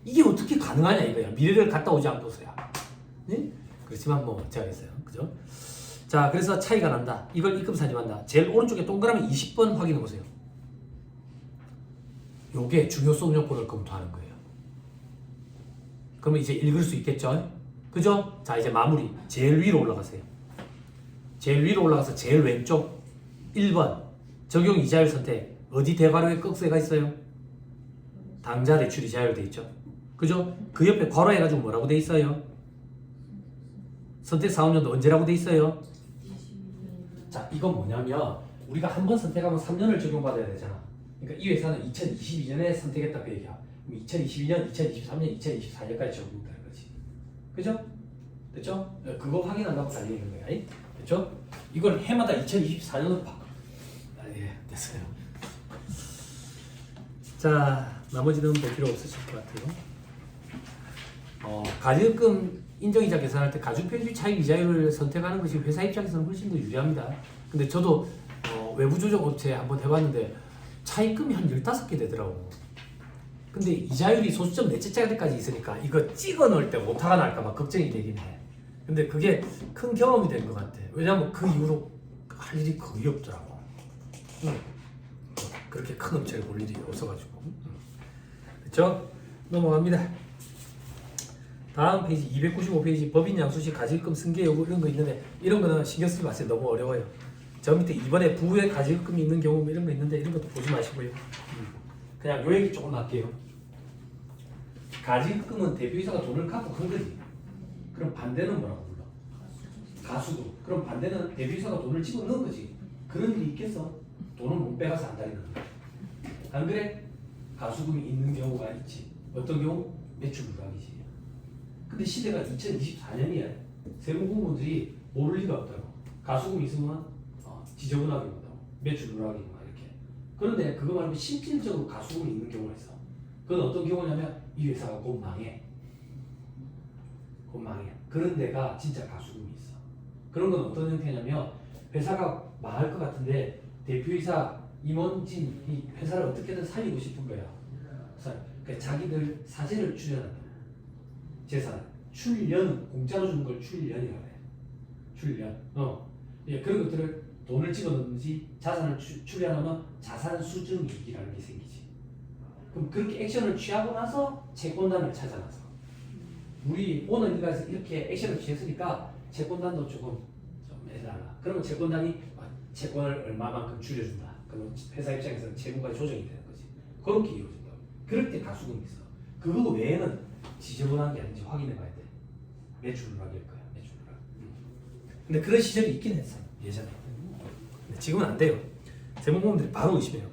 A: 이게 어떻게 가능하냐 이거야. 미래를 갔다 오지 않고서야. 네? 그렇지만 뭐 제가겠어요. 그죠? 자 그래서 차이가 난다. 이걸 입금 산입한다. 제일 오른쪽에 동그라미 20번 확인해 보세요. 요게 중요성 요건을 검토하는 거예요. 그러면 이제 읽을 수 있겠죠? 그죠? 자 이제 마무리. 제일 위로 올라가세요. 제일 위로 올라가서 제일 왼쪽 1번 적용 이자율 선택. 어디 대괄호에 꺽쇠가 있어요? 당좌 대출 이자율 돼 있죠. 그죠? 그 옆에 괄호 해가지고 뭐라고 돼 있어요? 선택 사업년도 언제라고 돼 있어요? 자 이건 뭐냐면 우리가 한 번 선택하면 3년을 적용받아야 되잖아. 그러니까 이 회사는 2022년에 선택했다 그 얘기야. 그럼 2022년, 2023년, 2024년까지 적용된다는 거지. 그죠? 됐죠? 그거 확인한다고 달리는 거야. 됐죠? 이걸 해마다 2024년으로 바꿔. 예, 됐어요. 자, 나머지는 볼 필요 없으실 것 같아요. 가지금 인정이자 계산할 때 가중편입 차익 이자율을 선택하는 것이 회사 입장에서는 훨씬 더 유리합니다. 근데 저도 외부 조정 업체 한번 해봤는데 차익금이 한 15개 되더라고. 근데 이자율이 소수점 넷째 자리까지 있으니까 이거 찍어 넣을 때 오타가 날까봐 걱정이 되긴 해. 근데 그게 큰 경험이 된 것 같아. 왜냐면 그 이후로 할 일이 거의 없더라고. 그렇게 큰 업체를 볼 일이 없어가지고. 그렇죠? 넘어갑니다. 다음 페이지 295페이지 법인 양수시 가지금 승계 여부 이런 거 있는데 이런 거는 신경 쓰지 마세요. 너무 어려워요. 저 밑에 이번에 부에 가지금이 있는 경우 이런 거 있는데 이런 것도 보지 마시고요. 그냥 요 얘기 조금 할게요. 가지금은 대표이사가 돈을 갖고 한 거지. 그럼 반대는 뭐라고 불러? 가수도. 그럼 반대는 대표이사가 돈을 집어넣은 거지. 그런 일이 있겠어? 돈을 못 빼가서 안달이 나는 거야. 안 그래? 가수금이 있는 경우가 있지. 어떤 경우? 매출 불가이지. 근데 시대가 2024년이야. 세무공무원들이 모를 리가 없다고. 가수금이 있으면 지저분하게 본다고. 매출 불가이구나 이렇게. 그런데 그거 말고 실질적으로 가수금이 있는 경우가 있어. 그건 어떤 경우냐면 이 회사가 곧 망해. 곧 망해. 그런 데가 진짜 가수금이 있어. 그런 건 어떤 형태냐면 회사가 망할 것 같은데 대표이사 임원진이 회사를 어떻게든 살리고 싶은 거야. 그러니까 자기들 사재를 출연한다. 재산. 출연. 공짜로 주는 걸 출연이라고 해. 출연. 예, 그런 것들을 돈을 집어넣는지 자산을 출연하면 자산 수증이익이라는 게 생기지. 그럼 그렇게 액션을 취하고 나서 채권단을 찾아나서 우리 오늘 일가에서 이렇게 액션을 취했으니까 채권단도 조금 좀 해달라. 그러면 채권단이 채권을 얼마만큼 줄여준다. 그러면 회사 입장에서는 채무가 조정이 되는 거지. 그렇게 이루어진다. 그럴 때 가수금이 있어. 그거 외에는 지저분한 게 아닌지 확인해 봐야 돼. 매출 누락일 거야. 매출 누락. 근데 그런 시절이 있긴 했어. 예전에. 근데 지금은 안 돼요. 세무공무원들이 바로 의심해요.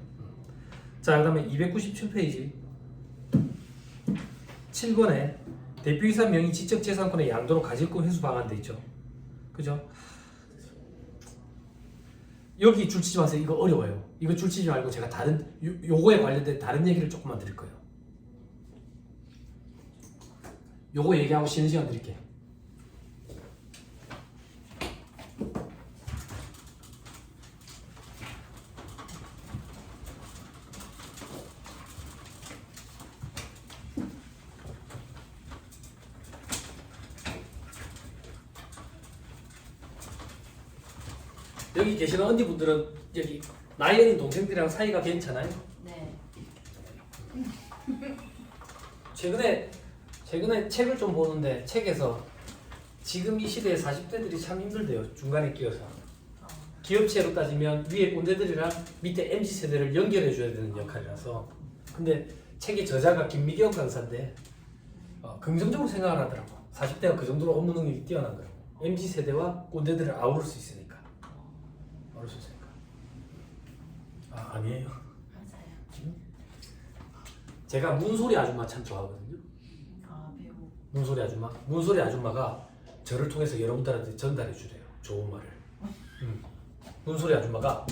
A: 자, 그 다음에 297페이지 7번에 대표이사 명의 지적재산권의 양도로 가질금 회수 방안 돼 있죠. 그죠? 여기 줄치지 마세요. 이거 어려워요. 이거 줄치지 말고 제가 다른 요거에 관련된 다른 얘기를 조금만 드릴 거예요. 요거 얘기하고 쉬는 시간 드릴게요. 여기 계시는 언니분들은 여기 나이 어린 동생들이랑 사이가 괜찮아요?
B: 네.
A: 최근에 책을 좀 보는데 책에서 지금 이 시대에 40대들이 참 힘들대요. 중간에 끼어서. 기업체로 따지면 위에 꼰대들이랑 밑에 MZ세대를 연결해 줘야 되는 역할이라서. 근데 책의 저자가 김미경 강사인데 긍정적으로 생각을 하더라고. 40대가 그 정도로 업무 능력이 뛰어난 거예요. MZ세대와 꼰대들을 아우를 수 있으니까. 아우를 수 있으니까. 아니에요.
B: 맞아요.
A: 제가 문소리 아줌마 참 좋아하거든요.
B: 배우.
A: 문소리 아줌마가 저를 통해서 여러분들한테 전달해 주래요. 좋은 말을. 문소리 아줌마가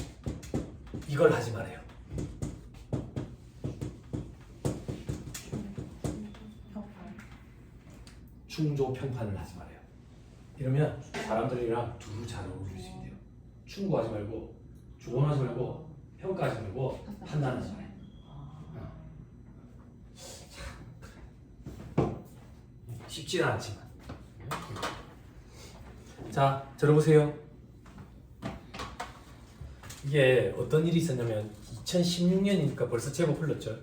A: 이걸 하지 말아요. 충조 평판을 하지 말아요. 이러면 사람들이랑 두루 잘 어울리시면 돼요. 충고하지 말고, 조언하지 말고, 평가하지 말고, 판단하지 말아요. 쉽지는 않지만. 자, 들어보세요. 이게 어떤 일이 있었냐면 2016년이니까 벌써 제법 흘렀죠.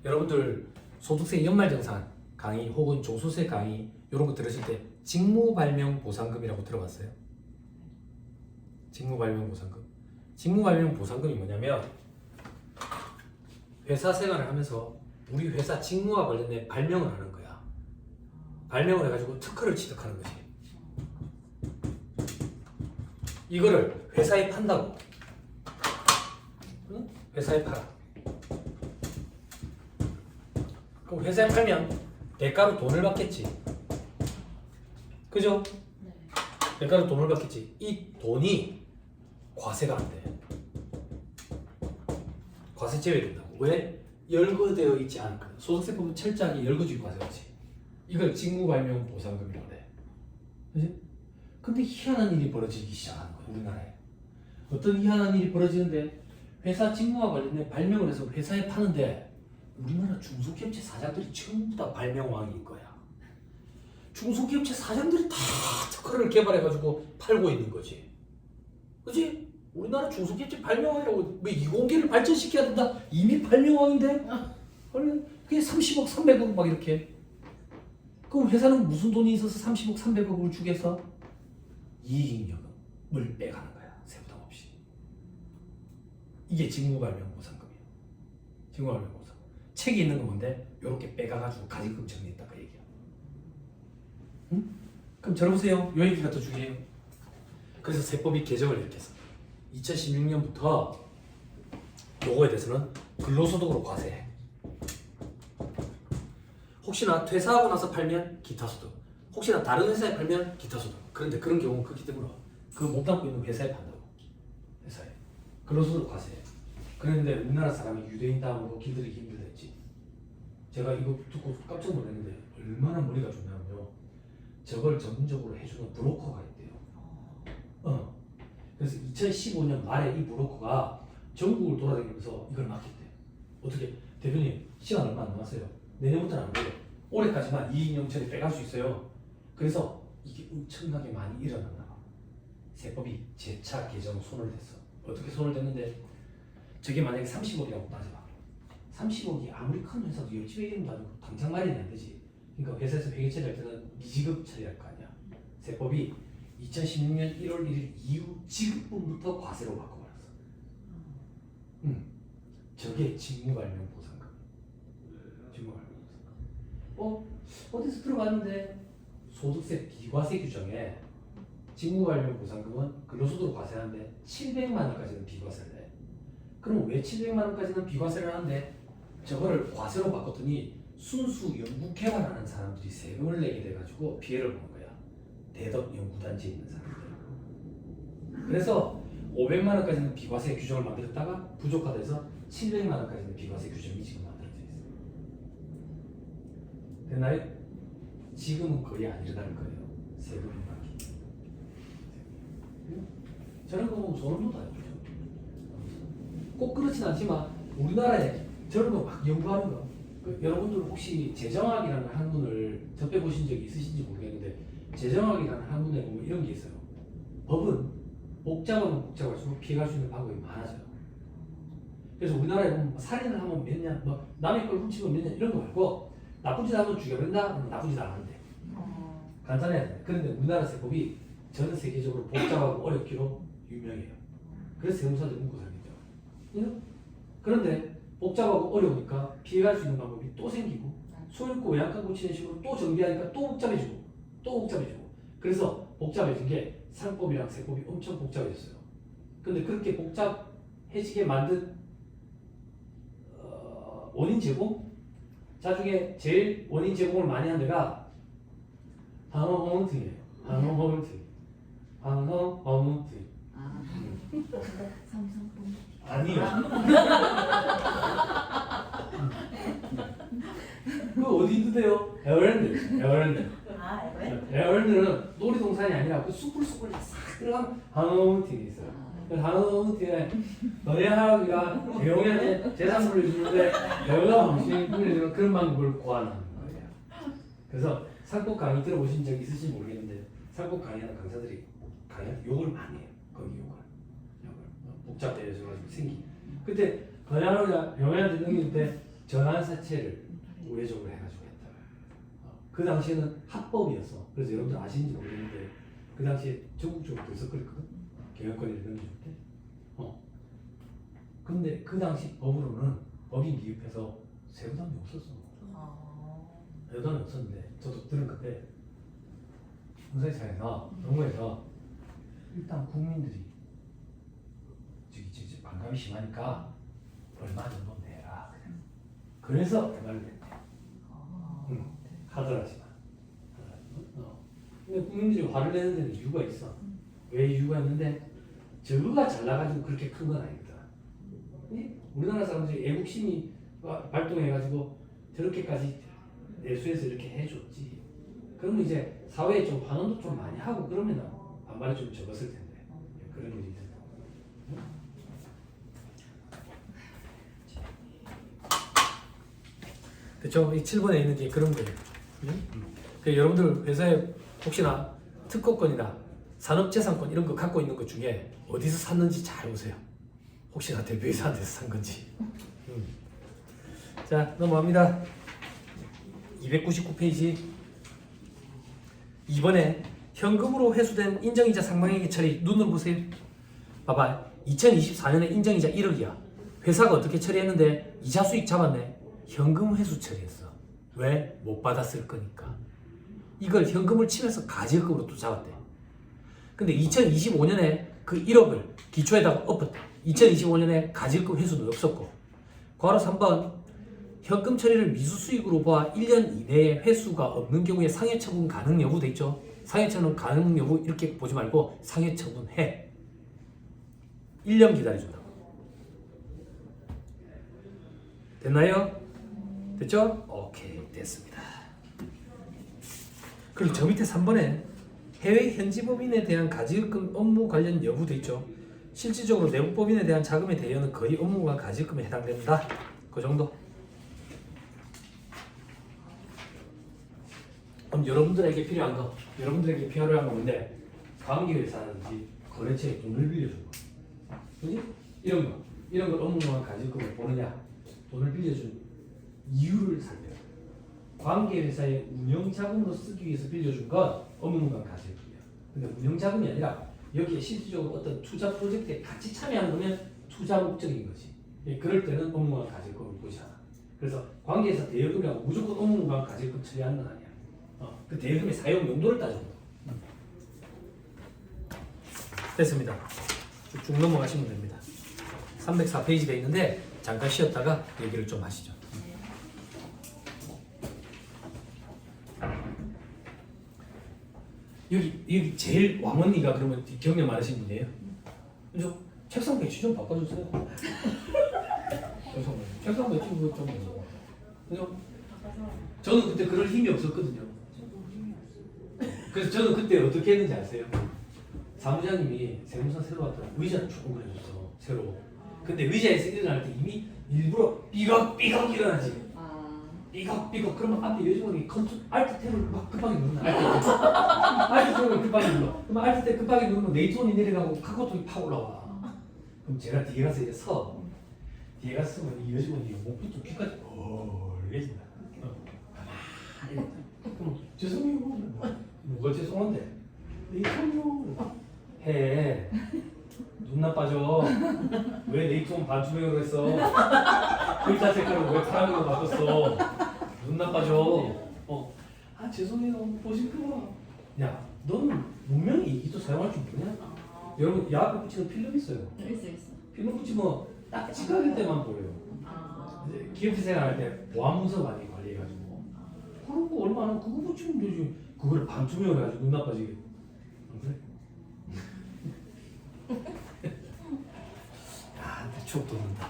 A: 여러분들 소득세 연말정산 강의 혹은 종소세 강의 이런 거 들으실 때 직무발명보상금이라고 들어봤어요? 직무발명보상금. 직무발명보상금이 뭐냐면 회사 생활을 하면서 우리 회사 직무와 관련된 발명을 하는 거야. 발명을 해가지고 특허를 취득하는 거지. 이거를 회사에 판다고. 응? 회사에 팔아. 그럼 회사에 팔면 대가로 돈을 받겠지. 그죠?
B: 네.
A: 대가로 돈을 받겠지. 이 돈이 과세가 안 돼. 과세 제외된다고. 왜? 열거되어 있지 않거든. 소득세법은 철저하게 열거주의 과세였지. 이걸 직무발명보상금이라고 해. 그지? 근데 희한한 일이 벌어지기 시작하는 거야, 우리나라에. 어떤 희한한 일이 벌어지는데 회사 직무와 관련된 발명을 해서 회사에 파는데 우리나라 중소기업체 사장들이 전부 다 발명왕인 거야. 중소기업체 사장들이 다 특허를 개발해가지고 팔고 있는 거지. 그지? 우리나라 중소기업체 발명왕이라고 왜 이공계를 발전시켜야 된다? 이미 발명왕인데? 그러면 그게 30억, 300억 막 이렇게. 그럼 회사는 무슨 돈이 있어서 30억, 300억을 주겠어? 이익잉여금을 빼가는 거야. 세부담 없이. 이게 직무발명보상금이야. 직무발명보상. 책이 있는 건 뭔데? 요렇게 빼가가지고 가지금 정리했다 그 얘기야. 응? 그럼 들어보세요. 요 얘기가 더 중요해요. 그래서 세법이 개정을 이렇게 했어. 2016년부터 요거에 대해서는 근로소득으로 과세해. 혹시나 퇴사하고 나서 팔면 기타소득, 혹시나 다른 회사에 팔면 기타소득. 그런데 그런 경우는 크기 때문에 그 못 담고 있는 회사에 판다고. 회사에 근로소득 과세해. 그런데 우리나라 사람이 유대인 다음으로 길들이기 힘들다 했지. 제가 이거 듣고 깜짝 놀랐는데 얼마나 머리가 좋냐면요. 저걸 전문적으로 해주는 브로커가 있대요. 그래서 2015년 말에 이 브로커가 전국을 돌아다니면서 이걸 맡겼대. 어떻게? 대표님 시간 얼마 안 남았어요. 내년부터는 안 돼요. 올해까지만 이익영철이 빼갈 수 있어요. 그래서 이게 엄청나게 많이 일어났나 봐. 세법이 재차 개정 손을 댔어. 어떻게 손을 댔는데 저게 만약에 30억이라고 따져봐. 30억이 아무리 큰 회사도 열심히 일하는 도 아니고 당장 마련이 안 되지. 그러니까 회사에서 회계 처리할 때는 미지급 처리할 거 아니야. 세법이 2016년 1월 1일 이후 지급분부터 과세로 바꿔버렸어. 저게 직무발명보상금. 직무발명보상금. 어디서 들어봤는데 소득세 비과세 규정에 직무발명보상금은 근로소득으로 과세하는데 700만 원까지는 비과세를 해. 그럼 왜 700만 원까지는 비과세를 하는데 저거를 과세로 바꿨더니 순수 연구 개발하는 사람들이 세금을 내게 돼가지고 피해를 보는 거야. 대덕 연구단지에 있는 사람들. 그래서 500만 원까지는 비과세 규정을 만들었다가 부족하다 해서 700만 원까지는 비과세 규정이 지금 만들어져 있어요. 됐나요? 지금은 거의 안 일어날 거예요. 세금이 바뀌. 저런 거 보면 소름 돋아요. 꼭 그렇진 않지만 우리나라에 저런 거 막 연구하는 거. 여러분들 혹시 재정학이라는 학문을 접해 보신 적이 있으신지 모르겠는데 재정학이라는 학문에 보면 이런 게 있어요. 법은 복잡하면 복잡할수록 피해갈 수 있는 방법이 많아져요. 그래서 우리나라에 보면 살인을 하면 몇 년, 뭐 남의 걸 훔치면 몇 년 이런 거 말고 나쁜 짓 하면 죽여버린다? 그러면 나쁜 짓 안 하는데. 간단해야 돼. 그런데 우리나라 세법이 전 세계적으로 복잡하고 어렵기로 유명해요. 그래서 세무사들 묻고 살겠죠. 그런데 복잡하고 어려우니까 피해갈 수 있는 방법이 또 생기고 소유권 외양간 고치는 식으로 또 정비하니까 또 복잡해지고 또 복잡해지고 그래서 복잡해진 게 상법이랑 세법이 엄청 복잡해졌어요. 근데 그렇게 복잡해지게 만든 원인 제공? 자 중에 제일 원인 제공을 많이 한 데가 방어허문증이에요. 방어허문증. 방어허문증.
B: 삼성폰.
A: 아니요. 그 어디 있는데요? 에어랜드. 에어랜드.
B: 아, 왜?
A: 에어랜드는 놀이동산이 아니라 그 숲을 싹 들어가면 방어문증이 있어요. 그 방어문증에 너네하기가 대용이한테 재산 물려주는데 너가 당신이 물려주는 그런 방법을 고안하는 거예요. 그래서 상법 강의 들어보신 적 있으신지 모르겠는데 상법 강의하는 강사들이 강의할 때 욕을 많이 해요. 거기 욕을 복잡해져가지고 생긴. 그때 병원한테 넘길 때 전환사채를 우회적으로 해가지고 했다. 그 당시에는 합법이었어. 그래서 여러분들 아시는지 모르겠는데 그 당시에 전국적으로 들썩거렸거든. 경영권을 넘겨줄 때. 근데 그 당시 법으로는 법인 기입해서 세부담이 없었어. 세부담이 없었는데 저도 들은 건데 공사회사에서 정부에서 일단 국민들이 저기 반감이 심하니까 얼마 정도 내라. 그래서 얼마를 냈대. 하더라지만. 근데 국민들이 화를 내는 데는 이유가 있어. 왜 이유가 있는데 저거가 잘 나가지고 그렇게 큰 건 아니거든. 우리나라 사람들이 애국심이 발동해가지고 저렇게까지 내수해서 이렇게 해줬지. 그러면 이제 사회에 좀 환원도 좀 많이 하고 그러면 반발이 좀 적었을 텐데 그런 일이 있어요. 그렇죠? 이 7번에 있는 게 그런 거예요. 여러분들 회사에 혹시나 특허권이나 산업재산권 이런 거 갖고 있는 것 중에 어디서 샀는지 잘 보세요. 혹시나 대표이사한테서 산 건지. 자, 넘어갑니다. 299페이지. 이번에 현금으로 회수된 인정이자 상반기 처리 눈으로 보세요. 봐봐. 2024년에 인정이자 1억이야. 회사가 어떻게 처리했는데 이자 수익 잡았네. 현금 회수 처리했어. 왜? 못 받았을 거니까. 이걸 현금을 치면서 가지급으로 또 잡았대. 근데 2025년에 그 1억을 기초에다가 엎었대. 2025년에 가지급 회수도 없었고. 괄호 3번 현금 처리를 미수 수익으로 보아 1년 이내에 회수가 없는 경우에 상해 처분 가능 여부 돼 있죠. 상해 처분 가능 여부 이렇게 보지 말고 상해 처분해. 1년 기다려준다고. 됐나요? 됐죠? 오케이, 됐습니다. 그리고 저 밑에 3번에 해외 현지 법인에 대한 가지급금 업무 관련 여부 돼 있죠. 실질적으로 내부 법인에 대한 자금의 대여는 거의 업무가 가지급금에 해당된다. 그 정도. 그럼 여러분들에게 필요한 거, 여러분들에게 필요한 거 뭔데? 관계회사라든지 거래처에 돈을 빌려준 거. 그지? 이런 걸 업무만 가지급금을 보느냐? 돈을 빌려준 이유를 살펴요. 관계회사의 운영자금으로 쓰기 위해서 빌려준 건 업무만 가지급금이야. 근데 운영자금이 아니라 여기에 실질적으로 어떤 투자 프로젝트에 같이 참여한 거면 투자 목적인 거지. 그럴 때는 업무만 가지급금을 보잖아. 그래서 관계회사 대여금이라고 무조건 업무만 가지급금 처리하는 건 아니야. 그 대여금의 사용 용도를 따지는 거야. 됐습니다. 쭉 넘어가시면 됩니다. 304페이지가 있는데 잠깐 쉬었다가 얘기를 좀 하시죠. 여기 제일 왕언니가 그러면 경력 많으신 분이에요? 그죠? 책상 배치 좀 바꿔주세요. 책상 배치 좀 그죠? 저는 그때 그럴 힘이 없었거든요. 그래서 저는 그때 어떻게 했는지 아세요? 사무장님이 세무사 새로 왔더라. 의자를 조금 그려줬어. 새로. 근데 의자에서 일어날 때 이미 일부러 삐걱삐걱 일어나지. 삐걱삐걱. 그러면 앞에 여직원이 알트 탭을 막 급하게 누르면 알트 탭을 급하게 눌러. 그러면 알트 탭 급하게 누르면 네이트온이 내려가고 카카오톡이 팍 올라와. 그럼 제가 뒤에 가서 이제 서. 뒤에 가서 서면 이 여직원이 목부터 귀까지 얼개진다. 가만히. 그럼 죄송해요. 뭐가 죄송한데? 네이트온요. 해. 눈 나빠져. 왜 네이트온 반투명으로 했어? 글자 색깔을 왜 파란색으로 바꿨어? 눈 나빠져. 아 죄송해요. 보실까봐. 야, 넌 분명히 이도 사용할 줄 모르냐? 여러분, 이 앞에 붙이는 필름 있어요.
B: 있어.
A: 필름 붙이면 딱 지각일 때만 보여요. 이제 기업체 생활할 때 보안 문서 많이 관리해가지고 그런 거 얼마나 그거 붙이면 되지. 그걸 반투명을 해가지고 눈 나빠지게. 안 그래? 야, 근데 추억 돋는다.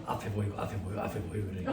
A: 앞에 보이고 그래.